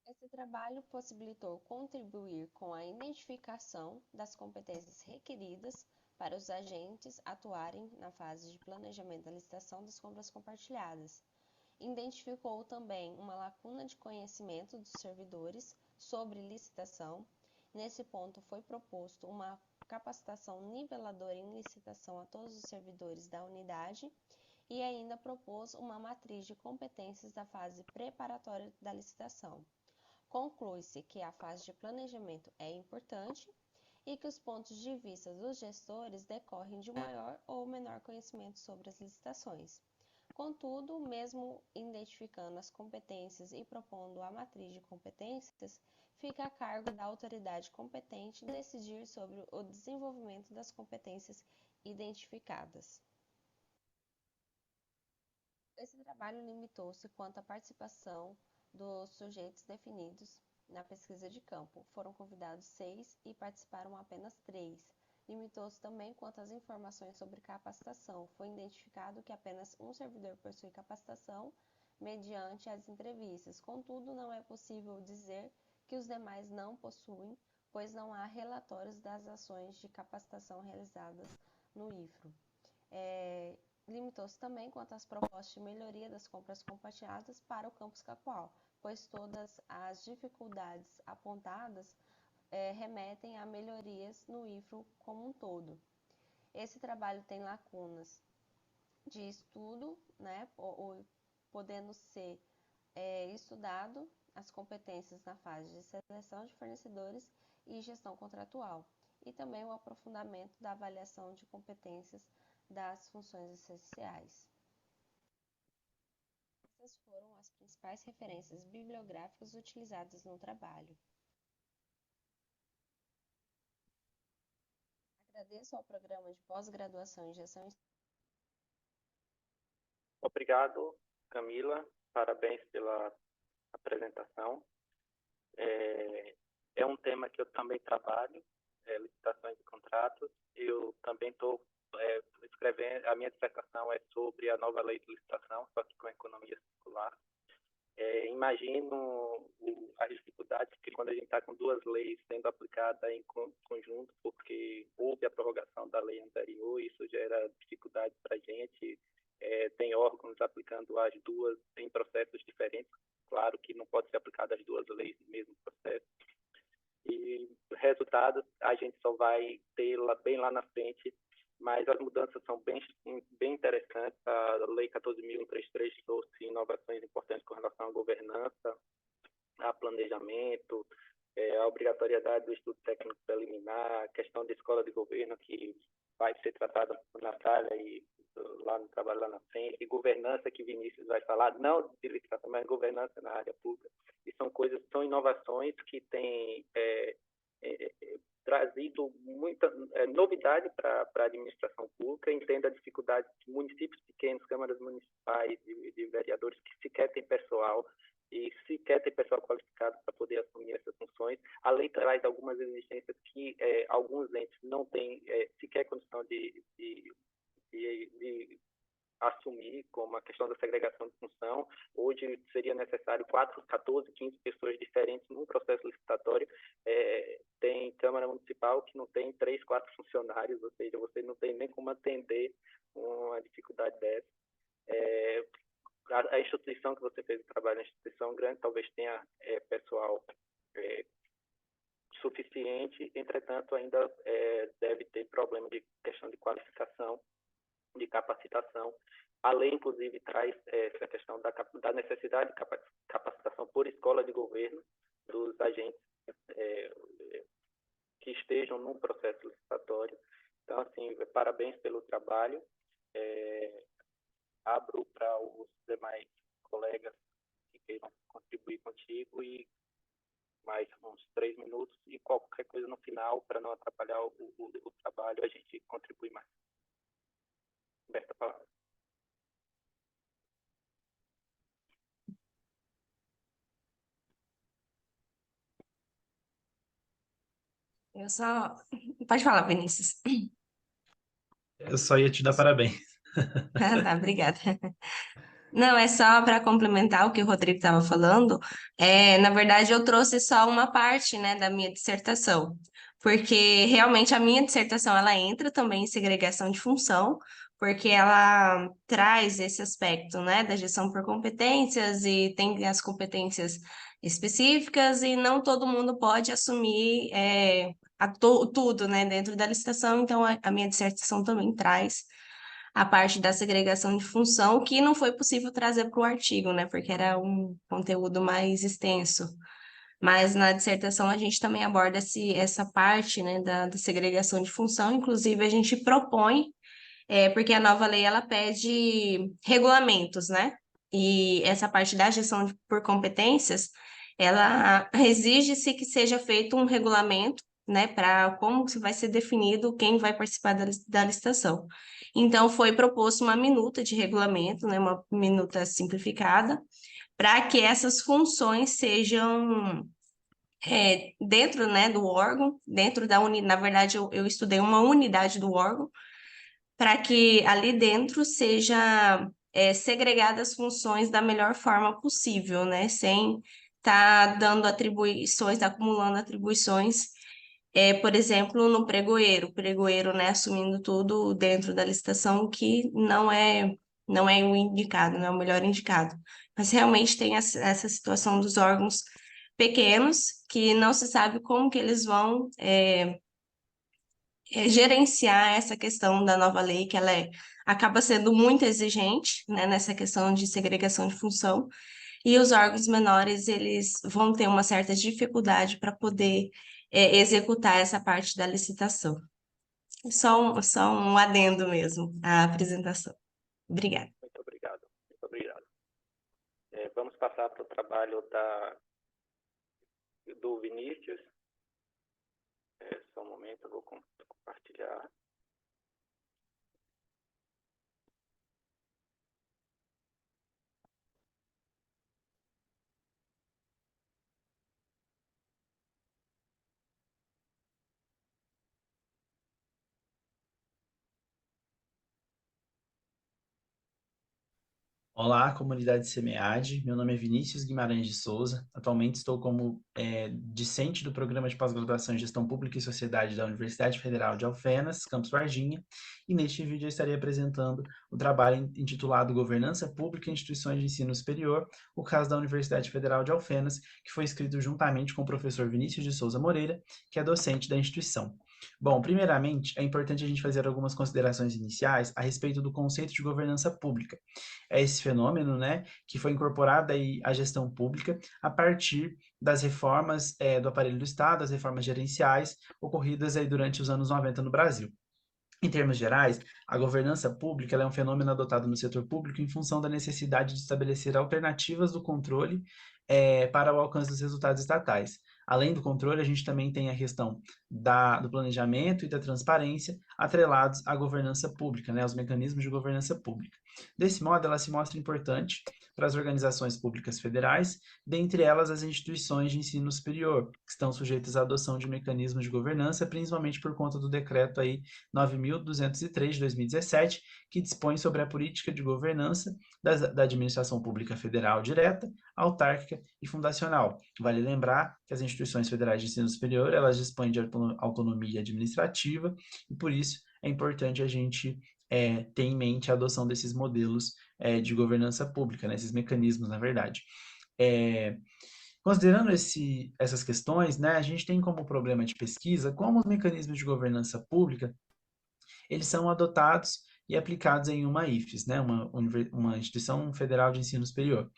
Esse trabalho possibilitou contribuir com a identificação das competências requeridas para os agentes atuarem na fase de planejamento da licitação das compras compartilhadas. Identificou também uma lacuna de conhecimento dos servidores sobre licitação. Nesse ponto, foi proposto uma capacitação niveladora em licitação a todos os servidores da unidade e ainda propôs uma matriz de competências da fase preparatória da licitação. Conclui-se que a fase de planejamento é importante e que os pontos de vista dos gestores decorrem de um maior ou menor conhecimento sobre as licitações. Contudo, mesmo identificando as competências e propondo a matriz de competências, fica a cargo da autoridade competente decidir sobre o desenvolvimento das competências identificadas. Esse trabalho limitou-se quanto à participação dos sujeitos definidos na pesquisa de campo. Foram convidados 6 e participaram apenas 3. Limitou-se também quanto às informações sobre capacitação. Foi identificado que apenas um servidor possui capacitação mediante as entrevistas. Contudo, não é possível dizer que os demais não possuem, pois não há relatórios das ações de capacitação realizadas no IFRO. Limitou-se também quanto às propostas de melhoria das compras compartilhadas para o campus Cacoal, pois todas as dificuldades apontadas remetem a melhorias no IFRO como um todo. Esse trabalho tem lacunas de estudo, podendo ser estudado as competências na fase de seleção de fornecedores e gestão contratual, e também o aprofundamento da avaliação de competências das funções essenciais. Essas foram as principais referências bibliográficas utilizadas no trabalho. Agradeço ao programa de pós-graduação em gestão. Obrigado, Camila. Parabéns pela apresentação. É um tema que eu também trabalho, licitações e contratos. Eu também estou escrevendo, a minha dissertação é sobre a nova lei de licitação, só que com economia circular. Imagino as dificuldades que quando a gente está com duas leis sendo aplicadas em conjunto, porque houve a prorrogação da lei anterior, isso gera dificuldades para a gente. Tem órgãos aplicando as duas em processos diferentes. Claro que não pode ser aplicada as duas leis no mesmo processo. E resultados a gente só vai ter bem lá na frente, mas as mudanças são bem interessantes. A Lei 14.133 trouxe inovações importantes com relação à governança, a planejamento, a obrigatoriedade do estudo técnico preliminar, a questão da escola de governo, que vai ser tratada por Natália e lá no trabalho lá na frente, e governança, que Vinícius vai falar, não de licitação, mas governança na área pública. E são inovações que têm trazido muita novidade para a administração pública. Entenda a dificuldade de municípios pequenos, câmaras municipais, de vereadores que sequer têm pessoal e sequer tem pessoal qualificado para poder assumir essas funções. A lei traz algumas exigências que alguns entes não têm sequer condição de assumir, como a questão da segregação de função. Hoje seria necessário 4, 14, 15 pessoas diferentes num processo licitatório. Tem Câmara Municipal que não tem 3, 4 funcionários, ou seja, você não tem nem como atender uma dificuldade dessa. A instituição que você fez o trabalho, a instituição grande, talvez tenha pessoal suficiente, entretanto, ainda deve ter problema de questão de qualificação, de capacitação. A lei, inclusive, traz essa questão da necessidade de capacitação por escola de governo dos agentes que estejam num processo licitatório. Então, assim, parabéns pelo trabalho. Abro para os demais colegas que queiram contribuir contigo e mais uns 3 minutos e qualquer coisa no final, para não atrapalhar o trabalho, a gente contribui mais. Aberta a palavra. Eu só... Pode falar, Vinícius. Eu só ia te dar parabéns. Tá, obrigada. Não, é só para complementar o que o Rodrigo estava falando. Na verdade, eu trouxe só uma parte, né, da minha dissertação, porque realmente a minha dissertação ela entra também em segregação de função, porque ela traz esse aspecto, né, da gestão por competências e tem as competências específicas e não todo mundo pode assumir tudo, né, dentro da licitação. Então, a minha dissertação também traz a parte da segregação de função, que não foi possível trazer para o artigo, né? Porque era um conteúdo mais extenso. Mas na dissertação a gente também aborda essa parte, né, da segregação de função. Inclusive, a gente propõe, porque a nova lei ela pede regulamentos, né? E essa parte da gestão por competências, ela exige-se que seja feito um regulamento, né, para como vai ser definido quem vai participar da licitação. Então, foi proposto uma minuta de regulamento, né, uma minuta simplificada, para que essas funções sejam dentro, né, do órgão, dentro da unidade. Na verdade, eu estudei uma unidade do órgão, para que ali dentro seja segregadas as funções da melhor forma possível, né, sem estar dando atribuições, acumulando atribuições. Por exemplo, no o pregoeiro, né, assumindo tudo dentro da licitação, que não é o indicado, não é o melhor indicado. Mas realmente tem essa situação dos órgãos pequenos, que não se sabe como que eles vão gerenciar essa questão da nova lei, que ela acaba sendo muito exigente, né, nessa questão de segregação de função, e os órgãos menores, eles vão ter uma certa dificuldade para poder executar essa parte da licitação. Só um adendo mesmo à apresentação. Obrigada. Muito obrigado. Muito obrigado. Vamos passar para o trabalho do Vinícius. Só um momento, eu vou compartilhar. Olá, comunidade SEMEAD. Meu nome é Vinícius Guimarães de Souza. Atualmente estou como discente do Programa de Pós-Graduação em Gestão Pública e Sociedade da Universidade Federal de Alfenas, campus Varginha, e neste vídeo eu estarei apresentando o trabalho intitulado Governança Pública em Instituições de Ensino Superior, o caso da Universidade Federal de Alfenas, que foi escrito juntamente com o professor Vinícius de Souza Moreira, que é docente da instituição. Bom, primeiramente, é importante a gente fazer algumas considerações iniciais a respeito do conceito de governança pública. É esse fenômeno, né, que foi incorporado aí à gestão pública a partir das reformas do aparelho do Estado, as reformas gerenciais ocorridas aí durante os anos 90 no Brasil. Em termos gerais, a governança pública ela é um fenômeno adotado no setor público em função da necessidade de estabelecer alternativas do controle para o alcance dos resultados estatais. Além do controle, a gente também tem a questão do planejamento e da transparência atrelados à governança pública, né, aos mecanismos de governança pública. Desse modo, ela se mostra importante para as organizações públicas federais, dentre elas as instituições de ensino superior, que estão sujeitas à adoção de mecanismos de governança, principalmente por conta do decreto aí 9.203 de 2017, que dispõe sobre a política de governança da administração pública federal direta, autárquica e fundacional. Vale lembrar que as instituições federais de ensino superior, elas dispõem de autonomia administrativa e, por isso, é importante a gente ter em mente a adoção desses modelos de governança pública, né, esses mecanismos, na verdade. Considerando essas questões, né, a gente tem como problema de pesquisa como os mecanismos de governança pública eles são adotados e aplicados em uma IFES, né, uma instituição federal de ensino superior.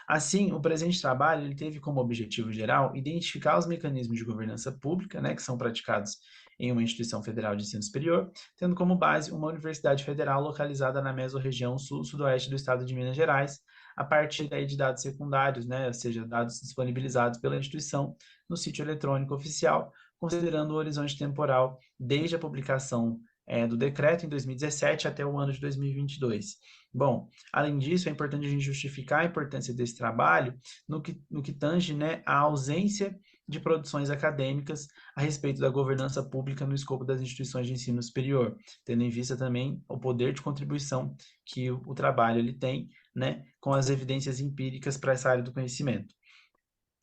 Assim, o presente trabalho ele teve como objetivo geral identificar os mecanismos de governança pública, né, que são praticados em uma instituição federal de ensino superior, tendo como base uma universidade federal localizada na mesorregião sul-sudoeste do estado de Minas Gerais, a partir daí de dados secundários, né, ou seja, dados disponibilizados pela instituição no sítio eletrônico oficial, considerando o horizonte temporal desde a publicação do decreto em 2017 até o ano de 2022. Bom, além disso, é importante a gente justificar a importância desse trabalho no que tange, né, a ausência de produções acadêmicas a respeito da governança pública no escopo das instituições de ensino superior, tendo em vista também o poder de contribuição que o trabalho ele tem, né, com as evidências empíricas para essa área do conhecimento.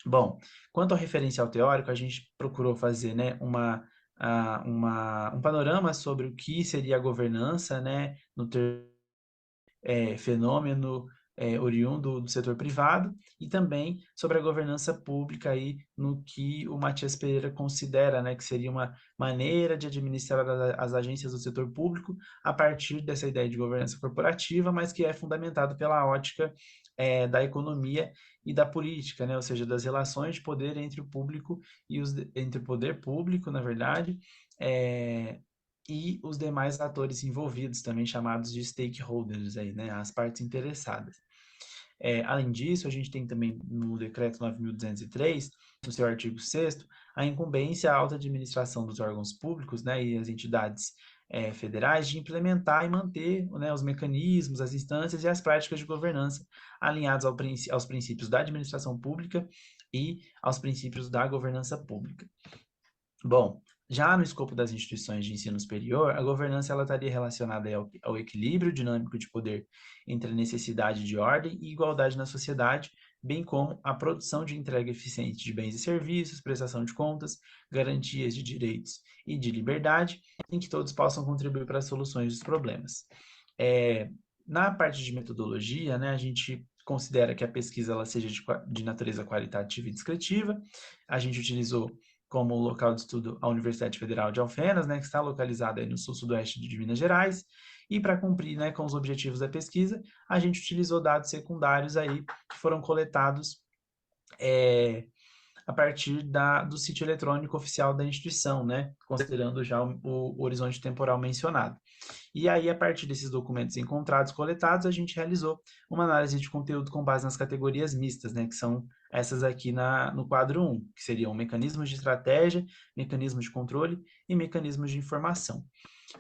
Bom, quanto ao referencial teórico, a gente procurou fazer, né, um panorama sobre o que seria a governança, né, no fenômeno oriundo do setor privado e também sobre a governança pública aí no que o Matias Pereira considera, né, que seria uma maneira de administrar as agências do setor público a partir dessa ideia de governança corporativa, mas que é fundamentado pela ótica da economia e da política, né, ou seja, das relações de poder entre o público entre o poder público, na verdade, e os demais atores envolvidos, também chamados de stakeholders, aí, né, as partes interessadas. Além disso, a gente tem também no Decreto 9.203, no seu artigo 6º, a incumbência à alta administração dos órgãos públicos, né, e as entidades federais de implementar e manter, né, os mecanismos, as instâncias e as práticas de governança alinhados aos princípios da administração pública e aos princípios da governança pública. Bom, já no escopo das instituições de ensino superior, a governança ela estaria relacionada ao equilíbrio dinâmico de poder entre a necessidade de ordem e igualdade na sociedade, bem como a produção de entrega eficiente de bens e serviços, prestação de contas, garantias de direitos e de liberdade, em que todos possam contribuir para as soluções dos problemas. Na parte de metodologia, né, a gente considera que a pesquisa ela seja de natureza qualitativa e descritiva. A gente utilizou como local de estudo a Universidade Federal de Alfenas, né, que está localizada aí no sul-sudoeste de Minas Gerais, e para cumprir, né, com os objetivos da pesquisa, a gente utilizou dados secundários aí que foram coletados a partir do sítio eletrônico oficial da instituição, né, considerando já o horizonte temporal mencionado. E aí, a partir desses documentos encontrados, coletados, a gente realizou uma análise de conteúdo com base nas categorias mistas, né, que são essas aqui no quadro 1, que seriam mecanismos de estratégia, mecanismos de controle e mecanismos de informação.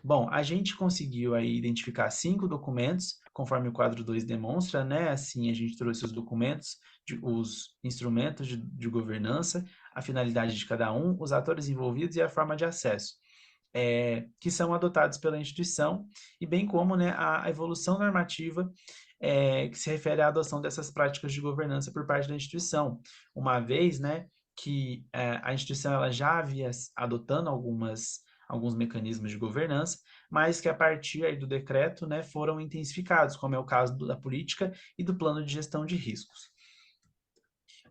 Bom, a gente conseguiu aí identificar 5 documentos, conforme o quadro 2 demonstra, né? Assim, a gente trouxe os documentos, os instrumentos de governança, a finalidade de cada um, os atores envolvidos e a forma de acesso. Que são adotados pela instituição, e bem como, né, a evolução normativa que se refere à adoção dessas práticas de governança por parte da instituição, uma vez, né, que a instituição ela já havia adotando alguns mecanismos de governança, mas que a partir aí do decreto, né, foram intensificados, como é o caso da política e do plano de gestão de riscos.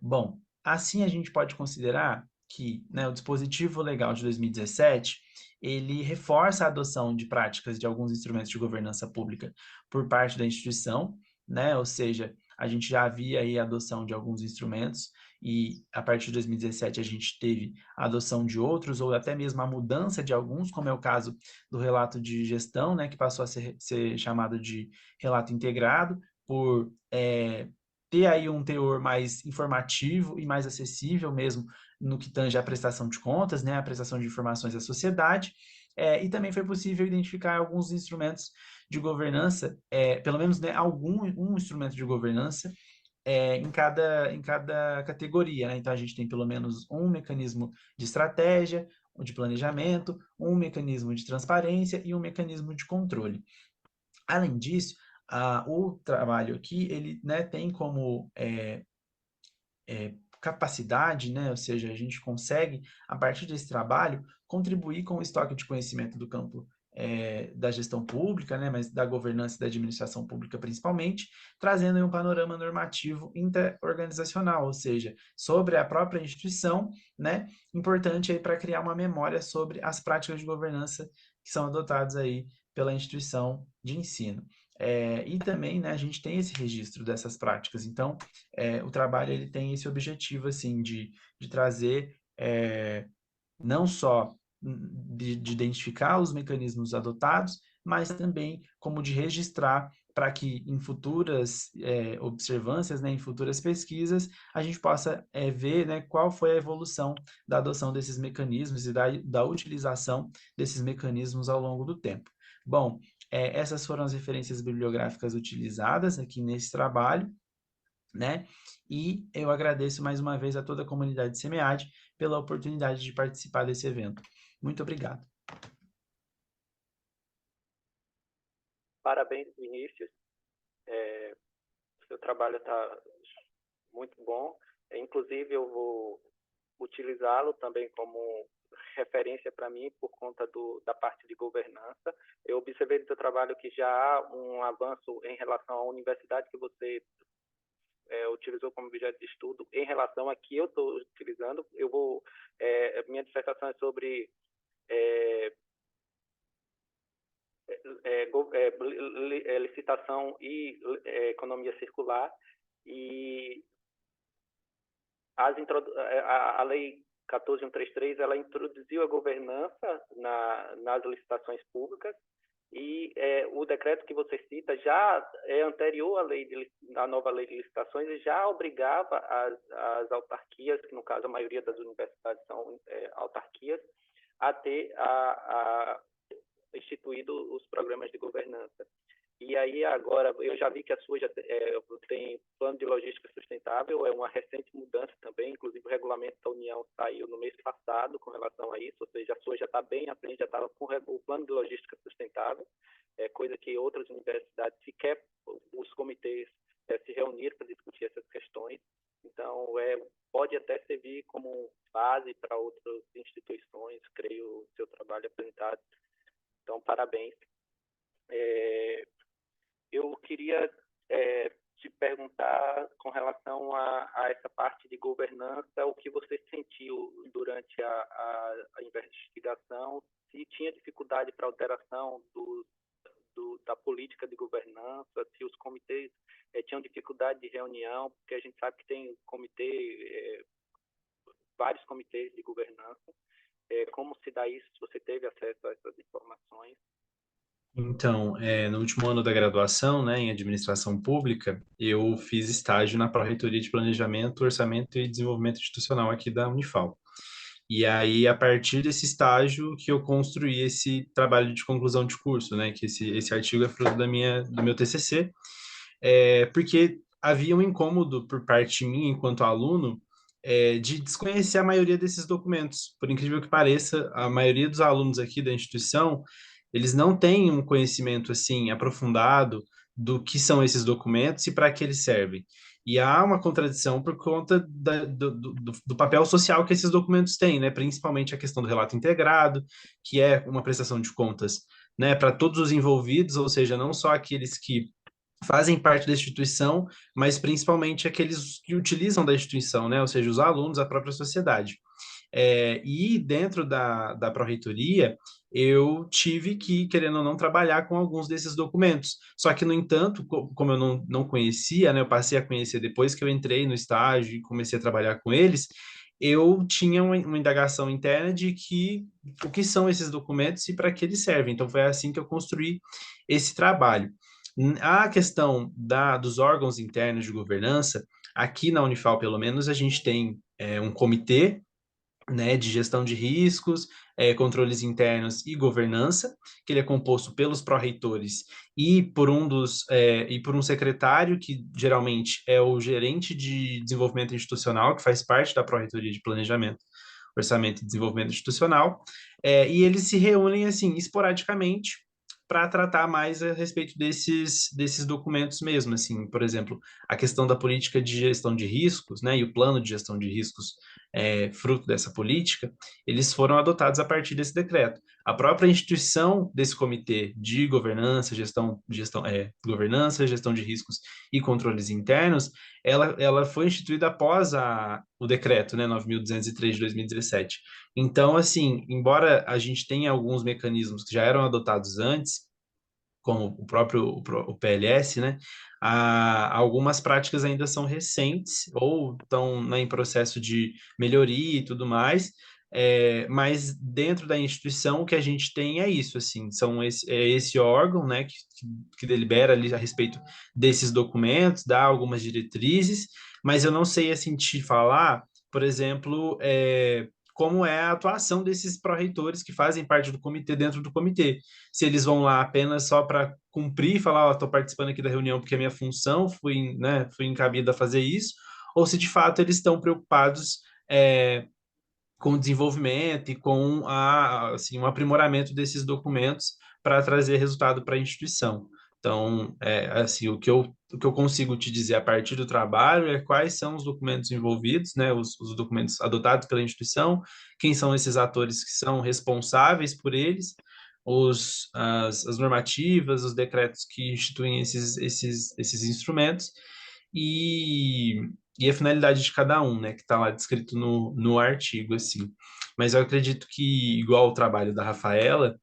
Bom, assim a gente pode considerar que, né, o dispositivo legal de 2017, ele reforça a adoção de práticas de alguns instrumentos de governança pública por parte da instituição, né, ou seja, a gente já havia aí a adoção de alguns instrumentos e a partir de 2017 a gente teve a adoção de outros ou até mesmo a mudança de alguns, como é o caso do relato de gestão, né, que passou a ser chamado de relato integrado, por ter aí um teor mais informativo e mais acessível mesmo no que tange à prestação de contas, né, a prestação de informações à sociedade, e também foi possível identificar alguns instrumentos de governança, pelo menos, né, um instrumento de governança em cada categoria, né? Então, a gente tem pelo menos um mecanismo de estratégia, de planejamento, um mecanismo de transparência e um mecanismo de controle. Além disso, o trabalho aqui, ele, né, tem como capacidade, né, ou seja, a gente consegue, a partir desse trabalho, contribuir com o estoque de conhecimento do campo da gestão pública, né, mas da governança e da administração pública principalmente, trazendo aí um panorama normativo interorganizacional, ou seja, sobre a própria instituição, né, importante aí para criar uma memória sobre as práticas de governança que são adotadas aí pela instituição de ensino. E também, né, a gente tem esse registro dessas práticas, então, o trabalho ele tem esse objetivo, assim, de trazer não só de identificar os mecanismos adotados, mas também como de registrar para que em futuras observâncias, né, em futuras pesquisas, a gente possa ver, né, qual foi a evolução da adoção desses mecanismos e da utilização desses mecanismos ao longo do tempo. Bom, essas foram as referências bibliográficas utilizadas aqui nesse trabalho, né? E eu agradeço mais uma vez a toda a comunidade SEMEAD pela oportunidade de participar desse evento. Muito obrigado. Parabéns, Vinícius. Seu trabalho está muito bom. Inclusive, eu vou utilizá-lo também como referência para mim por conta da parte de governança. Eu observei no seu trabalho que já há um avanço em relação à universidade que você utilizou como objeto de estudo em relação a que eu estou utilizando. Minha dissertação é sobre licitação e economia circular, e a lei 14.133 ela introduziu a governança nas licitações públicas, e o decreto que você cita já é anterior à nova lei de licitações e já obrigava as autarquias, que no caso a maioria das universidades são autarquias, a ter instituído os programas de governança. E aí agora, eu já vi que a sua já tem plano de logística sustentável, é uma recente mudança também, inclusive o regulamento da União saiu no mês passado com relação a isso, ou seja, a sua já está bem à frente, já estava com o plano de logística sustentável, coisa que outras universidades sequer os comitês se reuniram para discutir essas questões. Então, pode até servir como base para outras instituições, creio, o seu trabalho apresentado. Então, parabéns. Eu queria te perguntar com relação a essa parte de governança, o que você sentiu durante a investigação, se tinha dificuldade para alteração da política de governança, se os comitês tinham dificuldade de reunião, porque a gente sabe que tem vários comitês de governança. Como se dá isso, se você teve acesso a essas informações? Então, no último ano da graduação, né, em administração pública, eu fiz estágio na Pró-Reitoria de Planejamento, Orçamento e Desenvolvimento Institucional aqui da Unifal. E aí, a partir desse estágio, que eu construí esse trabalho de conclusão de curso, né, que esse artigo é fruto do meu TCC, porque havia um incômodo por parte minha, enquanto aluno, de desconhecer a maioria desses documentos. Por incrível que pareça, a maioria dos alunos aqui da instituição, eles não têm um conhecimento assim aprofundado do que são esses documentos e para que eles servem. E há uma contradição por conta do papel social que esses documentos têm, né? Principalmente a questão do relato integrado, que é uma prestação de contas, né, para todos os envolvidos, ou seja, não só aqueles que fazem parte da instituição, mas principalmente aqueles que utilizam da instituição, né? Ou seja, os alunos, a própria sociedade. E dentro da Pró-Reitoria, eu tive que, querendo ou não, trabalhar com alguns desses documentos. Só que, no entanto, como eu não conhecia, né, eu passei a conhecer depois que eu entrei no estágio e comecei a trabalhar com eles, eu tinha uma indagação interna de o que são esses documentos e para que eles servem. Então, foi assim que eu construí esse trabalho. A questão dos órgãos internos de governança, aqui na Unifal, pelo menos, a gente tem um comitê, né, de gestão de riscos, controles internos e governança, que ele é composto pelos pró-reitores e por um secretário, que geralmente é o gerente de desenvolvimento institucional, que faz parte da Pró-Reitoria de Planejamento, Orçamento e Desenvolvimento Institucional, e eles se reúnem, assim, esporadicamente, para tratar mais a respeito desses documentos mesmo, assim, por exemplo, a questão da política de gestão de riscos, né, e o plano de gestão de riscos fruto dessa política, eles foram adotados a partir desse decreto. A própria instituição desse comitê de governança, governança, gestão de riscos e controles internos, ela foi instituída após o decreto, né, 9.203 de 2017. Então, assim, embora a gente tenha alguns mecanismos que já eram adotados antes, como o PLS, né? Algumas práticas ainda são recentes ou estão, né, em processo de melhoria e tudo mais, mas dentro da instituição o que a gente tem é isso, assim, é esse órgão, né, que delibera ali a respeito desses documentos, dá algumas diretrizes, mas eu não sei, assim, te falar, por exemplo, como é a atuação desses pró-reitores que fazem parte do comitê dentro do comitê, se eles vão lá apenas só para cumprir e falar, ó, estou participando aqui da reunião porque é minha função, fui incumbido a fazer isso, ou se de fato eles estão preocupados com o desenvolvimento e com assim, um aprimoramento desses documentos para trazer resultado para a instituição. Então, assim, o que eu consigo te dizer a partir do trabalho é quais são os documentos envolvidos, né, os documentos adotados pela instituição, quem são esses atores que são responsáveis por eles, as normativas, os decretos que instituem esses instrumentos e, e a finalidade de cada um, né, que está lá descrito no artigo, assim. Mas eu acredito que, igual o trabalho da Rafaela,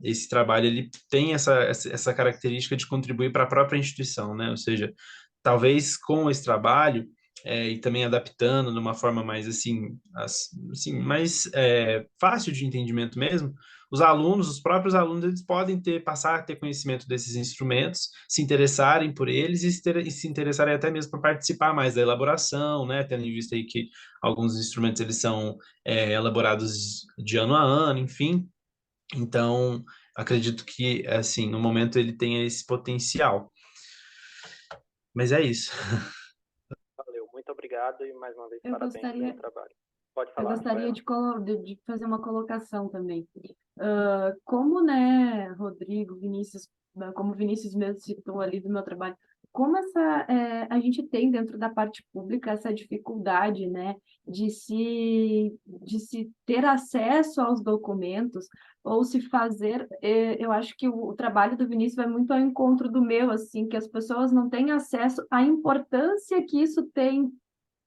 esse trabalho ele tem essa característica de contribuir para a própria instituição, né? Ou seja, talvez com esse trabalho e também adaptando de uma forma mais assim mais fácil de entendimento mesmo, os próprios alunos, eles podem passar a ter conhecimento desses instrumentos, se interessarem por eles e se interessarem até mesmo para participar mais da elaboração, né? Tendo em vista aí que alguns instrumentos eles são elaborados de ano a ano, enfim. Então, acredito que, assim, no momento ele tenha esse potencial. Mas é isso. Valeu, muito obrigado e mais uma vez Eu parabéns pelo gostaria, trabalho. Pode eu falar, gostaria Rafaela. de fazer uma colocação também. Como, né, Rodrigo, Vinícius, como o Vinícius mesmo citou ali do meu trabalho, como a gente tem dentro da parte pública essa dificuldade, né, de se ter acesso aos documentos ou se fazer, eu acho que o trabalho do Vinícius vai muito ao encontro do meu, assim, que as pessoas não têm acesso à importância que isso tem,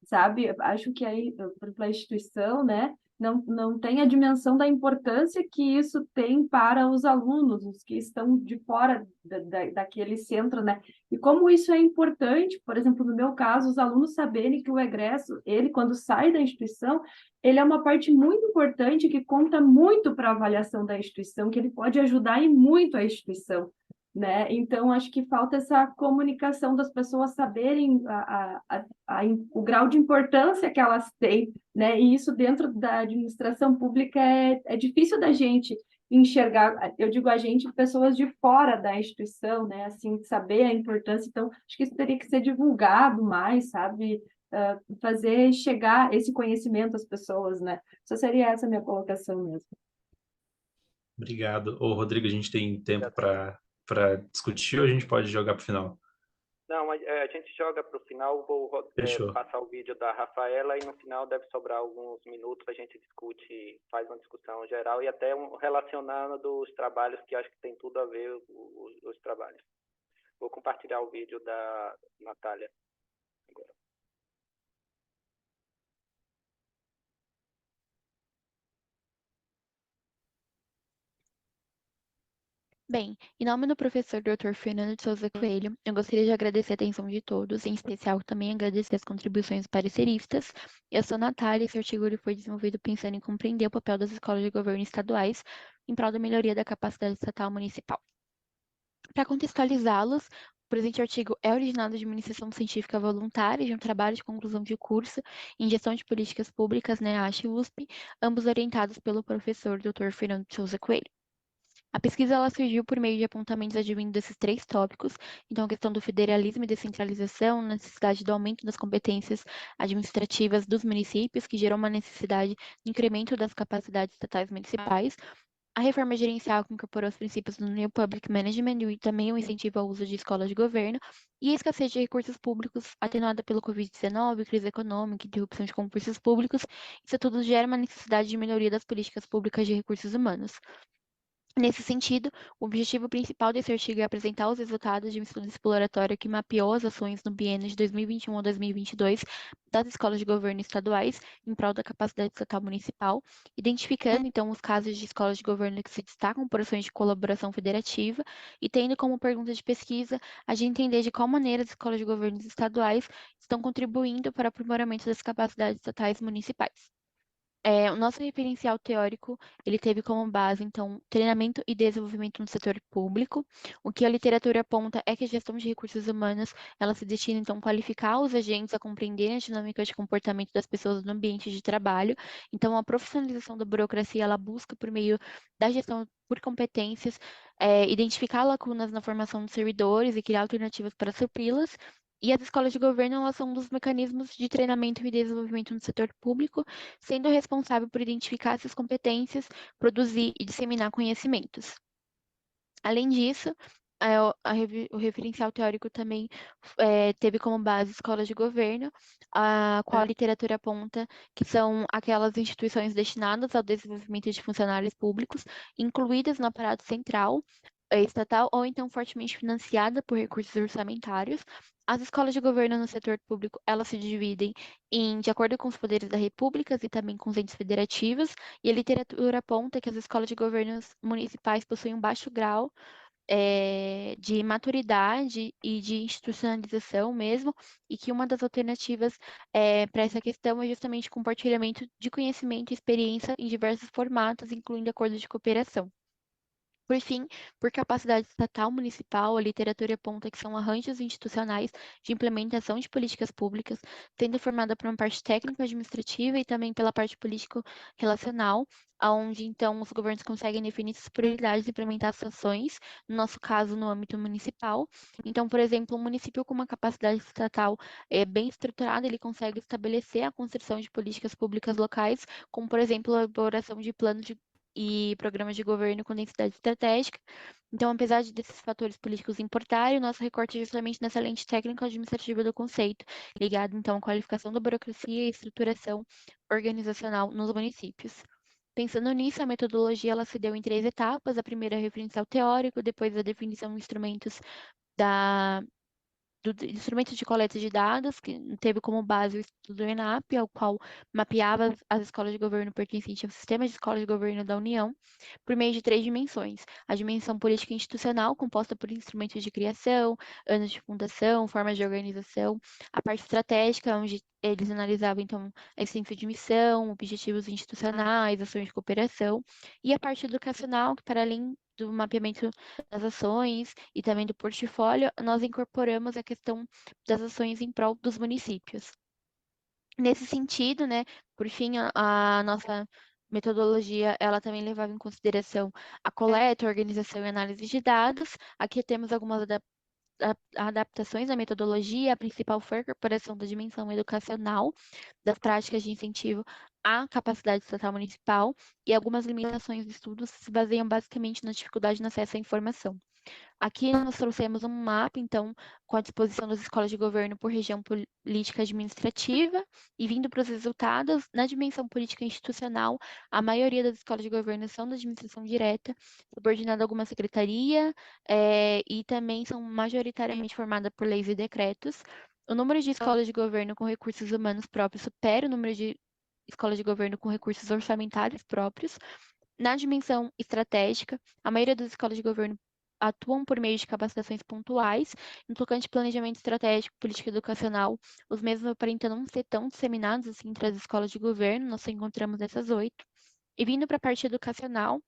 sabe? Eu acho que aí, por exemplo, a instituição, né, não tem a dimensão da importância que isso tem para os alunos, os que estão de fora daquele centro, né? E como isso é importante, por exemplo, no meu caso, os alunos saberem que o egresso, ele, quando sai da instituição, ele é uma parte muito importante que conta muito para a avaliação da instituição, que ele pode ajudar e muito a instituição, né? Então, acho que falta essa comunicação das pessoas saberem o grau de importância que elas têm, né? E isso dentro da administração pública é difícil da gente enxergar, eu digo a gente, pessoas de fora da instituição, né? Assim, saber a importância. Então, acho que isso teria que ser divulgado mais, sabe? Fazer chegar esse conhecimento às pessoas, né? Só seria essa a minha colocação mesmo. Obrigado. Ô, Rodrigo, a gente tem tempo para discutir ou a gente pode jogar para o final? Não, a gente joga para o final, vou Fechou. passar o vídeo da Rafaela e no final deve sobrar alguns minutos, a gente discute, faz uma discussão geral e até relacionando dos trabalhos que acho que tem tudo a ver os trabalhos. Vou compartilhar o vídeo da Natália agora. Bem, em nome do professor Dr. Fernando de Souza Coelho, eu gostaria de agradecer a atenção de todos, em especial também agradecer as contribuições dos pareceristas. Eu sou Natália e esse artigo foi desenvolvido pensando em compreender o papel das escolas de governo estaduais em prol da melhoria da capacidade estatal municipal. Para contextualizá-los, o presente artigo é originado de uma iniciação científica voluntária de um trabalho de conclusão de curso em gestão de políticas públicas na EASH e USP, ambos orientados pelo professor Dr. Fernando de Souza Coelho. A pesquisa ela surgiu por meio de apontamentos advindos desses três tópicos, então a questão do federalismo e descentralização, necessidade do aumento das competências administrativas dos municípios, que gerou uma necessidade de incremento das capacidades estatais municipais, a reforma gerencial que incorporou os princípios do New Public Management e também o incentivo ao uso de escolas de governo, e a escassez de recursos públicos atenuada pelo Covid-19, crise econômica, interrupção de concursos públicos, isso tudo gera uma necessidade de melhoria das políticas públicas de recursos humanos. Nesse sentido, o objetivo principal desse artigo é apresentar os resultados de um estudo exploratório que mapeou as ações no biênio de 2021 a 2022 das escolas de governo estaduais em prol da capacidade estatal municipal, identificando então os casos de escolas de governo que se destacam por ações de colaboração federativa e tendo como pergunta de pesquisa a de entender de qual maneira as escolas de governos estaduais estão contribuindo para o aprimoramento das capacidades estatais municipais. O nosso referencial teórico, ele teve como base, então, treinamento e desenvolvimento no setor público. O que a literatura aponta é que a gestão de recursos humanos, ela se destina, então, a qualificar os agentes a compreenderem a dinâmica de comportamento das pessoas no ambiente de trabalho. Então, a profissionalização da burocracia, ela busca, por meio da gestão por competências, identificar lacunas na formação dos servidores e criar alternativas para supri-las. E as escolas de governo, elas são um dos mecanismos de treinamento e desenvolvimento no setor público, sendo responsável por identificar essas competências, produzir e disseminar conhecimentos. Além disso, o referencial teórico também teve como base escolas de governo, a qual a literatura aponta que são aquelas instituições destinadas ao desenvolvimento de funcionários públicos, incluídas no aparato central, estatal ou então fortemente financiada por recursos orçamentários. As escolas de governo no setor público, elas se dividem de acordo com os poderes da República e também com os entes federativos, e a literatura aponta que as escolas de governo municipais possuem um baixo grau de maturidade e de institucionalização mesmo, e que uma das alternativas para essa questão é justamente o compartilhamento de conhecimento e experiência em diversos formatos, incluindo acordos de cooperação. Por fim, por capacidade estatal municipal, a literatura aponta que são arranjos institucionais de implementação de políticas públicas, sendo formada por uma parte técnico-administrativa e também pela parte político-relacional, onde então os governos conseguem definir suas prioridades e implementar suas ações, no nosso caso, no âmbito municipal. Então, por exemplo, um município com uma capacidade estatal bem estruturada, ele consegue estabelecer a construção de políticas públicas locais, como, por exemplo, a elaboração de planos e programas de governo com densidade estratégica. Então, apesar desses fatores políticos importarem, o nosso recorte é justamente nessa lente técnico-administrativa do conceito, ligado, então, à qualificação da burocracia e estruturação organizacional nos municípios. Pensando nisso, a metodologia ela se deu em 3 etapas. A primeira é o referencial teórico, depois a definição de instrumentos do instrumento de coleta de dados, que teve como base o estudo do ENAP, ao qual mapeava as escolas de governo pertencentes ao sistema de escolas de governo da União, por meio de 3 dimensões. A dimensão política e institucional, composta por instrumentos de criação, anos de fundação, formas de organização. A parte estratégica, onde eles analisavam, então, a essência de missão, objetivos institucionais, ações de cooperação. E a parte educacional, que, para além do mapeamento das ações e também do portfólio, nós incorporamos a questão das ações em prol dos municípios. Nesse sentido, né, por fim, a nossa metodologia, ela também levava em consideração a coleta, organização e análise de dados. Aqui temos algumas adaptações à metodologia. A principal foi a incorporação da dimensão educacional das práticas de incentivo à capacidade estatal municipal, e algumas limitações do estudo se baseiam basicamente na dificuldade no acesso à informação. Aqui nós trouxemos um mapa, então, com a disposição das escolas de governo por região política administrativa, e vindo para os resultados, na dimensão política institucional, a maioria das escolas de governo são da administração direta, subordinada a alguma secretaria, e também são majoritariamente formadas por leis e decretos. O número de escolas de governo com recursos humanos próprios supera o número de escolas de governo com recursos orçamentários próprios. Na dimensão estratégica, a maioria das escolas de governo atuam por meio de capacitações pontuais, no tocante planejamento estratégico, política educacional, os mesmos aparentam não ser tão disseminados assim entre as escolas de governo, nós só encontramos essas 8. E vindo para a parte educacional,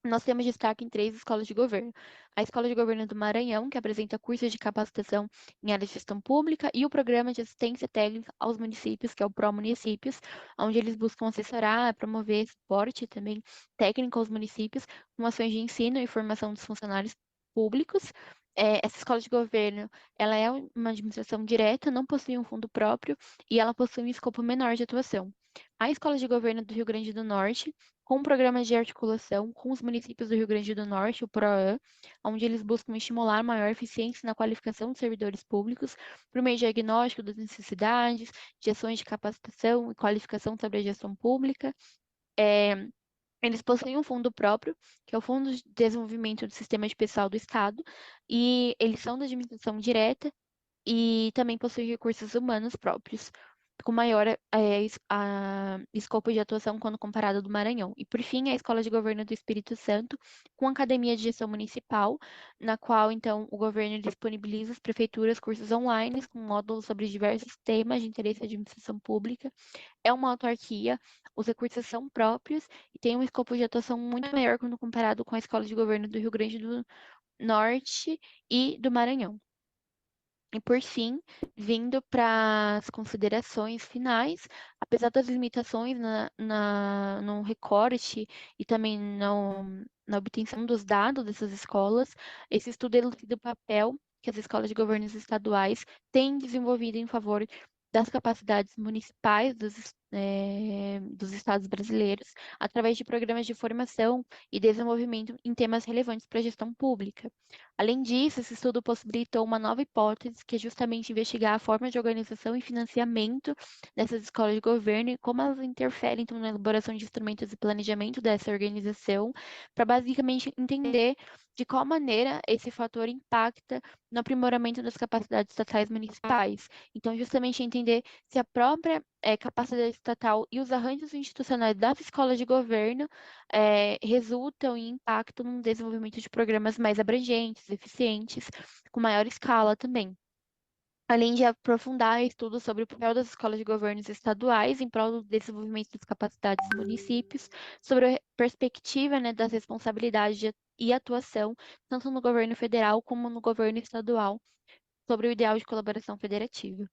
nós temos destaque em 3 escolas de governo. A Escola de Governo do Maranhão, que apresenta cursos de capacitação em área de gestão pública, e o Programa de Assistência Técnica aos Municípios, que é o Pró-Municípios, onde eles buscam assessorar, promover suporte também técnico aos municípios, com ações de ensino e formação dos funcionários públicos. Essa escola de governo, ela é uma administração direta, não possui um fundo próprio e ela possui um escopo menor de atuação. A Escola de Governo do Rio Grande do Norte, com programas de articulação com os municípios do Rio Grande do Norte, o PROAN, onde eles buscam estimular maior eficiência na qualificação dos servidores públicos por meio de diagnóstico das necessidades, de ações de capacitação e qualificação sobre a gestão pública. Eles possuem um fundo próprio, que é o Fundo de Desenvolvimento do Sistema de Pessoal do Estado, e eles são da administração direta e também possuem recursos humanos próprios, com maior escopo de atuação quando comparado ao do Maranhão. E, por fim, a Escola de Governo do Espírito Santo, com Academia de Gestão Municipal, na qual, então, o governo disponibiliza às prefeituras cursos online com módulos sobre diversos temas de interesse da administração pública. É uma autarquia, os recursos são próprios e tem um escopo de atuação muito maior quando comparado com a Escola de Governo do Rio Grande do Norte e do Maranhão. E por fim, vindo para as considerações finais, apesar das limitações no recorte e também na obtenção dos dados dessas escolas, esse estudo elucida o papel que as escolas de governos estaduais têm desenvolvido em favor das capacidades municipais dos estados brasileiros, através de programas de formação e desenvolvimento em temas relevantes para a gestão pública. Além disso, esse estudo possibilitou uma nova hipótese, que é justamente investigar a forma de organização e financiamento dessas escolas de governo e como elas interferem então, na elaboração de instrumentos de planejamento dessa organização, para basicamente entender de qual maneira esse fator impacta no aprimoramento das capacidades estatais municipais. Então, justamente entender se a própria capacidade estatal e os arranjos institucionais das escolas de governo resultam e impactam no desenvolvimento de programas mais abrangentes, eficientes, com maior escala também. Além de aprofundar estudos sobre o papel das escolas de governos estaduais em prol do desenvolvimento das capacidades dos municípios, sobre a perspectiva das responsabilidades e atuação, tanto no governo federal como no governo estadual, sobre o ideal de colaboração federativa.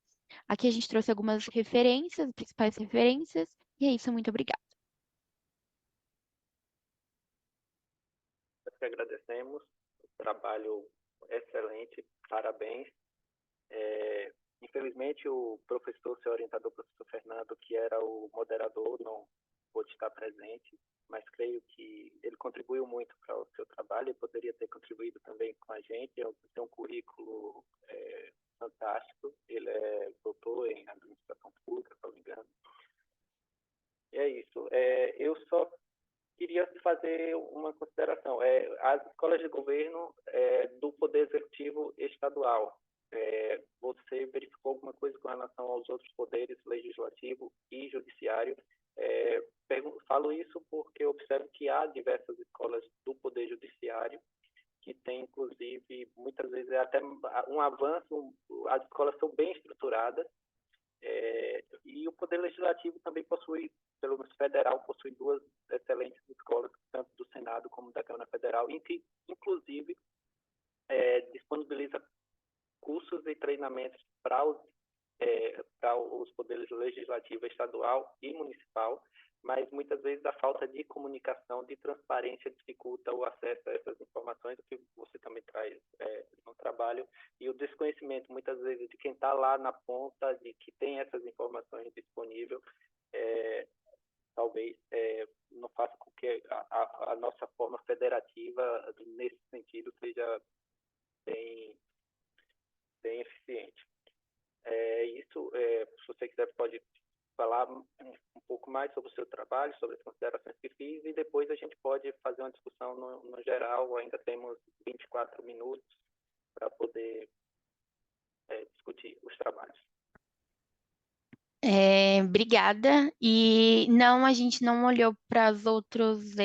Aqui a gente trouxe algumas referências, principais referências, e é isso, muito obrigada. Nós que agradecemos, trabalho excelente, parabéns. Infelizmente, o seu orientador, professor Fernando, que era o moderador, não pôde estar presente, mas creio que ele contribuiu muito para o seu trabalho e poderia ter contribuído também com a gente. Ele tem um currículo fantástico, ele é doutor em administração pública, se não me engano. E é isso. Eu só queria fazer uma consideração. As escolas de governo do Poder Executivo Estadual, você verificou alguma coisa com relação aos outros poderes, legislativo e judiciário? Falo isso porque observo que há diversas escolas do Poder Judiciário que tem, inclusive, muitas vezes até um avanço, as escolas são bem estruturadas, e o Poder Legislativo também possui, pelo menos federal, possui 2 excelentes escolas, tanto do Senado como da Câmara Federal, em que, inclusive, disponibiliza cursos e treinamentos para os poderes legislativo, estadual e municipal, mas muitas vezes a falta de comunicação, de transparência, dificulta o acesso a essas informações, o que você também traz no trabalho, e o desconhecimento, muitas vezes, de quem está lá na ponta, de que tem essas informações disponíveis, talvez não faça com que a nossa forma federativa, nesse sentido, seja bem eficiente. Isso, se você quiser, pode falar um pouco mais sobre o seu trabalho, sobre as considerações que fiz, e depois a gente pode fazer uma discussão no geral. Ainda temos 24 minutos para poder discutir os trabalhos. Obrigada. E não, a gente não olhou para os outros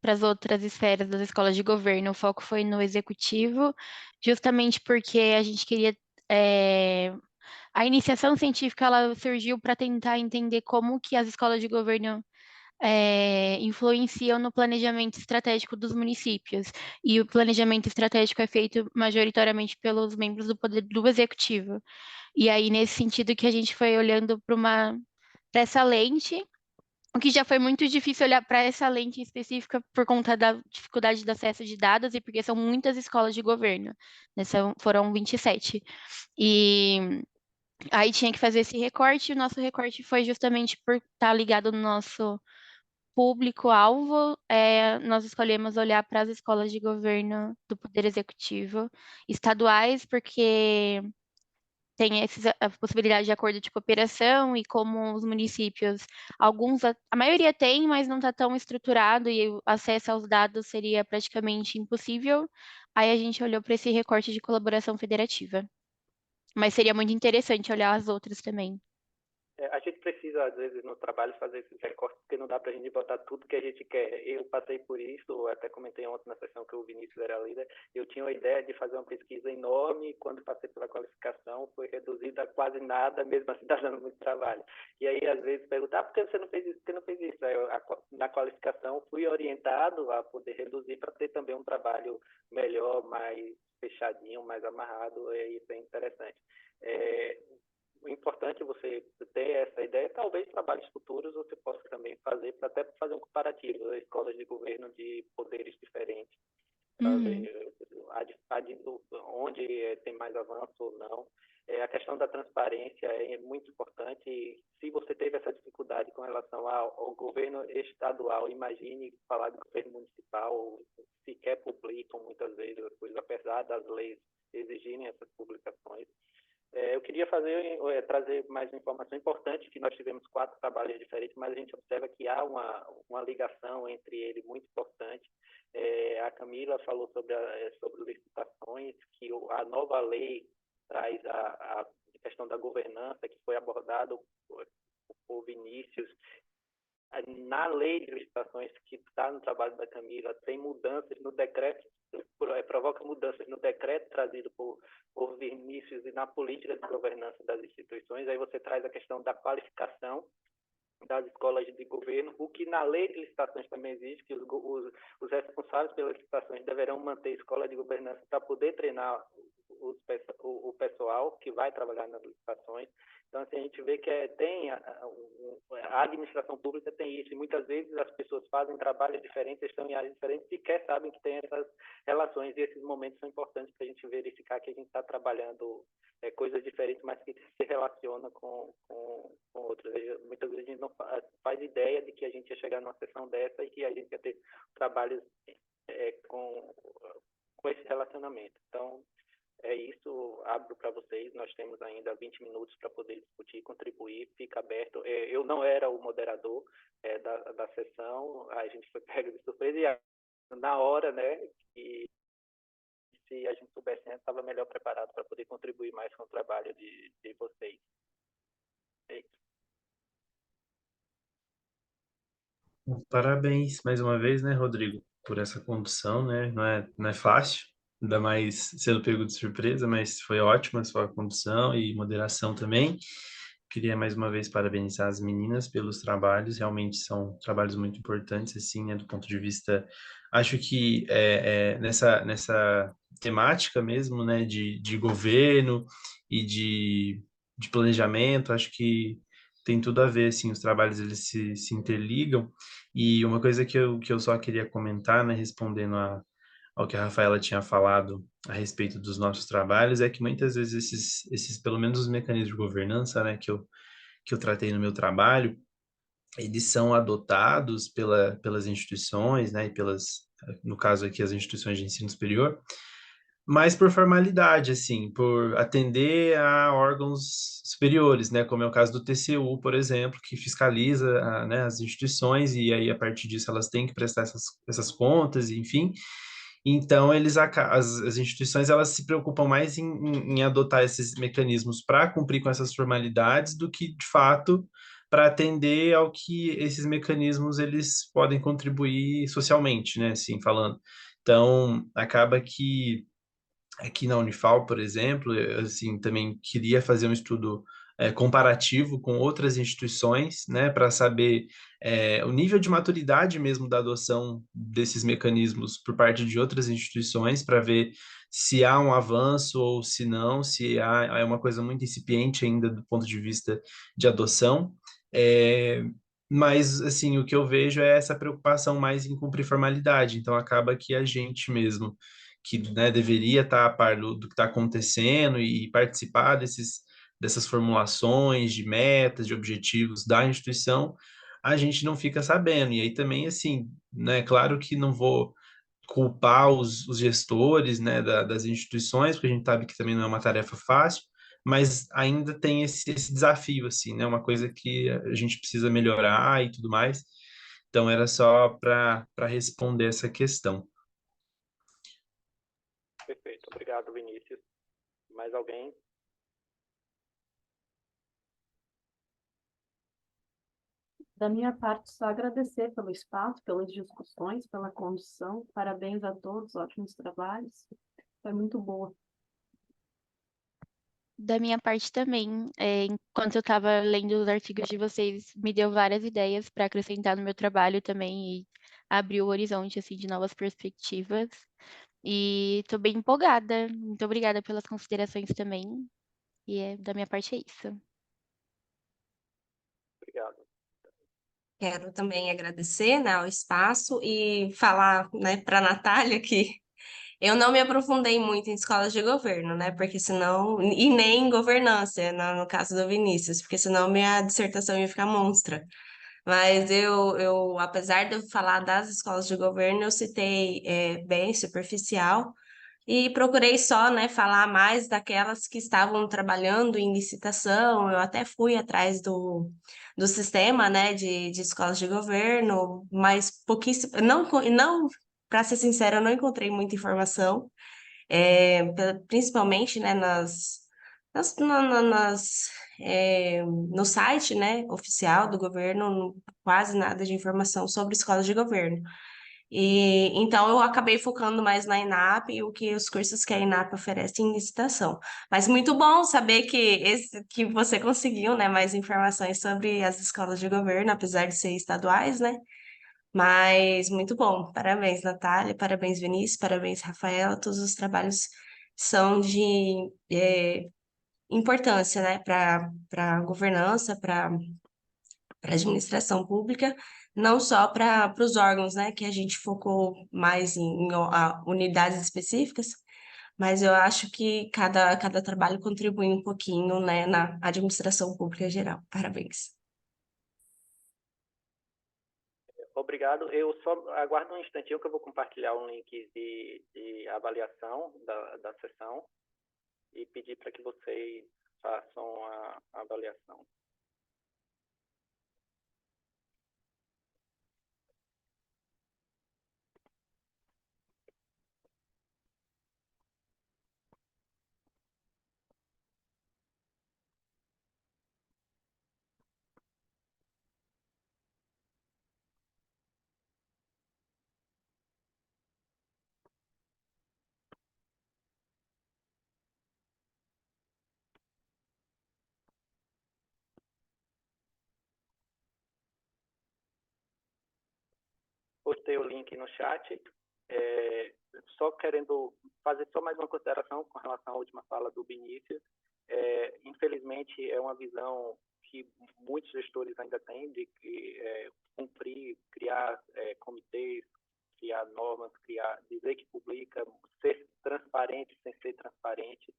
para as outras esferas das escolas de governo. O foco foi no executivo, justamente porque a gente queria. A iniciação científica ela surgiu para tentar entender como que as escolas de governo influenciam no planejamento estratégico dos municípios. E o planejamento estratégico é feito majoritariamente pelos membros do poder do executivo. E aí, nesse sentido que a gente foi olhando para essa lente, o que já foi muito difícil olhar para essa lente específica por conta da dificuldade de acesso de dados e porque são muitas escolas de governo, né? Foram 27. E aí tinha que fazer esse recorte, e o nosso recorte foi justamente por estar ligado no nosso público-alvo, nós escolhemos olhar para as escolas de governo do Poder Executivo estaduais, porque tem a possibilidade de acordo de cooperação e como os municípios, a maioria tem, mas não está tão estruturado e o acesso aos dados seria praticamente impossível. Aí a gente olhou para esse recorte de colaboração federativa. Mas seria muito interessante olhar as outras também. A gente precisa, às vezes, no trabalho, fazer esses recortes, porque não dá para a gente botar tudo que a gente quer. Eu passei por isso, até comentei ontem na sessão que o Vinícius era líder, eu tinha a ideia de fazer uma pesquisa enorme, e quando passei pela qualificação, foi reduzida a quase nada, mesmo assim está dando muito trabalho. E aí, às vezes, perguntar, por que você não fez isso? Por que não fez isso? Aí, na qualificação, fui orientado a poder reduzir para ter também um trabalho melhor, mais fechadinho, mais amarrado, e isso é interessante. O importante é você ter essa ideia, talvez trabalhos futuros você possa também fazer, para até fazer um comparativo das escolas de governo de poderes diferentes, para ver onde tem mais avanço ou não. A questão da transparência é muito importante, e se você teve essa dificuldade com relação ao governo estadual, imagine falar do governo municipal, sequer publicam muitas vezes as coisas, apesar das leis exigirem essas publicações. Eu queria trazer mais uma informação importante, que nós tivemos 4 trabalhos diferentes, mas a gente observa que há uma ligação entre eles muito importante. A Camila falou sobre licitações, que a nova lei traz a questão da governança, que foi abordado por Vinícius. Na lei de licitações, que está no trabalho da Camila, tem mudanças no decreto, provoca mudanças no decreto trazido por Vinícius e na política de governança das instituições. Aí você traz a questão da qualificação das escolas de governo, o que na lei de licitações também existe, que os responsáveis pelas licitações deverão manter escola de governança para poder treinar o pessoal que vai trabalhar nas licitações. Então, assim, a gente vê que a administração pública tem isso, e muitas vezes as pessoas fazem trabalhos diferentes, estão em áreas diferentes, e sequer sabem que tem essas relações, e esses momentos são importantes para a gente verificar que a gente está trabalhando coisas diferentes, mas que se relacionam com outras. Muitas vezes a gente não faz ideia de que a gente ia chegar numa sessão dessa e que a gente ia ter trabalhos com esse relacionamento. Então, é isso, abro para vocês, nós temos ainda 20 minutos para poder discutir, contribuir, fica aberto. Eu não era o moderador da sessão, a gente foi pego de surpresa, e na hora, né, e se a gente soubesse antes, estava melhor preparado para poder contribuir mais com o trabalho de vocês. É isso. Parabéns mais uma vez, né, Rodrigo, por essa condução, né? Não é fácil, ainda mais sendo pego de surpresa, mas foi ótima a sua condução e moderação também. Queria mais uma vez parabenizar as meninas pelos trabalhos, realmente são trabalhos muito importantes, assim, né, do ponto de vista, acho que nessa temática mesmo, né, de governo e de planejamento, acho que tem tudo a ver, assim, os trabalhos eles se interligam. E uma coisa que eu só queria comentar, né, respondendo ao que a Rafaela tinha falado a respeito dos nossos trabalhos, é que muitas vezes pelo menos os mecanismos de governança, né, que eu tratei no meu trabalho, eles são adotados pelas instituições, né, no caso aqui, as instituições de ensino superior, mas por formalidade, assim, por atender a órgãos superiores, né, como é o caso do TCU, por exemplo, que fiscaliza, né, as instituições, e aí, a partir disso, elas têm que prestar essas contas, enfim. Então, as instituições, elas se preocupam mais em adotar esses mecanismos para cumprir com essas formalidades do que, de fato, para atender ao que esses mecanismos eles podem contribuir socialmente, né, assim falando. Então, acaba que aqui na Unifal, por exemplo, eu, assim, também queria fazer um estudo comparativo com outras instituições, né, para saber o nível de maturidade mesmo da adoção desses mecanismos por parte de outras instituições, para ver se há um avanço ou se não, se há, é uma coisa muito incipiente ainda do ponto de vista de adoção. É, mas, assim, o que eu vejo é essa preocupação mais em cumprir formalidade. Então, acaba que a gente mesmo que, né, deveria estar a par do que está acontecendo e participar dessas formulações de metas, de objetivos da instituição, a gente não fica sabendo. E aí também, assim, né, claro que não vou culpar os gestores, né, das instituições, porque a gente sabe que também não é uma tarefa fácil, mas ainda tem esse desafio, assim, né, uma coisa que a gente precisa melhorar e tudo mais. Então, era só para responder essa questão. Perfeito. Obrigado, Vinícius. Mais alguém? Da minha parte, só agradecer pelo espaço, pelas discussões, pela condução. Parabéns a todos, ótimos trabalhos. Foi muito boa. Da minha parte também, enquanto eu estava lendo os artigos de vocês, me deu várias ideias para acrescentar no meu trabalho também e abrir o horizonte assim de novas perspectivas. E estou bem empolgada. Muito obrigada pelas considerações também. E da minha parte é isso. Obrigado. Quero também agradecer, né, o espaço e falar, né, para a Natália que eu não me aprofundei muito em escolas de governo, né, porque senão, e nem em governança, no caso do Vinícius, porque senão minha dissertação ia ficar monstra. Mas apesar de eu falar das escolas de governo, eu citei bem superficial e procurei só, né, falar mais daquelas que estavam trabalhando em licitação. Eu até fui atrás do sistema, né, de escolas de governo, mas pouquíssimo, não, para ser sincera, eu não encontrei muita informação, principalmente, né, nas, na- na- nas, no site, né, oficial do governo, quase nada de informação sobre escolas de governo. E então eu acabei focando mais na ENAP e o que os cursos que a ENAP oferece em licitação. Mas muito bom saber que você conseguiu, né, mais informações sobre as escolas de governo, apesar de ser estaduais, né? Mas muito bom. Parabéns, Natália, parabéns, Vinícius, parabéns, Rafaela. Todos os trabalhos são de importância, né, para a governança, para a administração pública, não só para os órgãos, né, que a gente focou mais em unidades específicas, mas eu acho que cada trabalho contribui um pouquinho, né, na administração pública geral. Parabéns. Obrigado. Eu só aguardo um instantinho que eu vou compartilhar um link de avaliação da sessão e pedir para que vocês façam a avaliação. Postei o link no chat. Só querendo fazer só mais uma consideração com relação à última fala do Vinícius. Infelizmente, é uma visão que muitos gestores ainda têm de que cumprir, criar comitês, criar normas, dizer que publica, ser transparente sem ser transparente,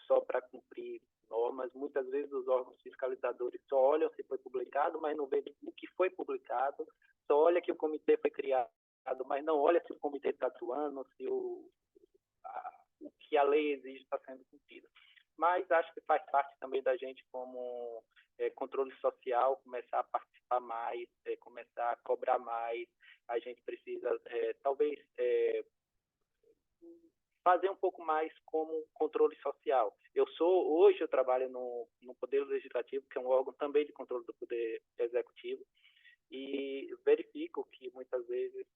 só para cumprir normas. Muitas vezes os órgãos fiscalizadores só olham se foi publicado, mas não veem o que foi publicado, só olha que o comitê foi criado, mas não olha se o comitê está atuando, se o que a lei exige está sendo cumprido. Mas acho que faz parte também da gente, como controle social, começar a participar mais, começar a cobrar mais. A gente precisa, talvez, fazer um pouco mais como controle social. Hoje eu trabalho no Poder Legislativo, que é um órgão também de controle do Poder Executivo, e verifico que muitas vezes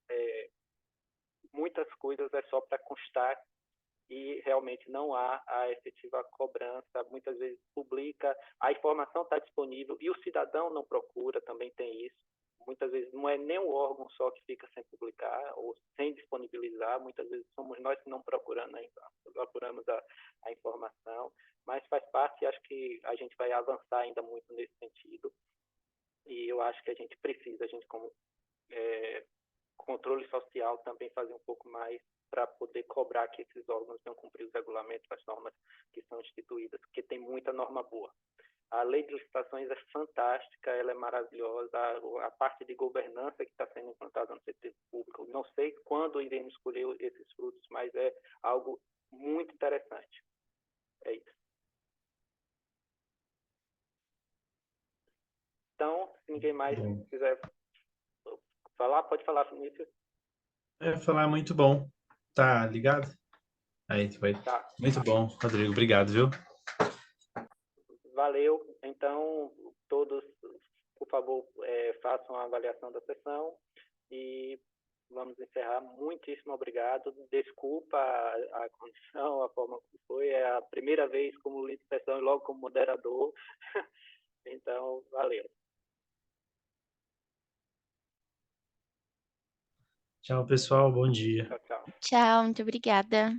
muitas coisas é só para constar e realmente não há a efetiva cobrança. Muitas vezes publica, a informação está disponível e o cidadão não procura, também tem isso. Muitas vezes não é nem o órgão só que fica sem publicar ou sem disponibilizar, muitas vezes somos nós que não procuramos a informação, mas faz parte e acho que a gente vai avançar ainda muito nesse sentido. E eu acho que a gente como controle social, também fazer um pouco mais para poder cobrar que esses órgãos venham cumprir os regulamentos, as normas que são instituídas, porque tem muita norma boa. A lei de licitações é fantástica, ela é maravilhosa, a parte de governança que está sendo implantada no setor público, não sei quando iremos escolher esses frutos, mas é algo muito interessante. É isso. Então, se ninguém mais quiser falar, pode falar, Vinícius. Falar muito bom. Tá ligado? Aí, foi. Tá. Muito bom, Rodrigo. Obrigado, viu? Valeu. Então, todos, por favor, façam a avaliação da sessão e vamos encerrar. Muitíssimo obrigado. Desculpa a condição, a forma como foi. É a primeira vez como líder de sessão e logo como moderador. Então, valeu. Tchau, pessoal. Bom dia. Tchau, tchau. Tchau, muito obrigada.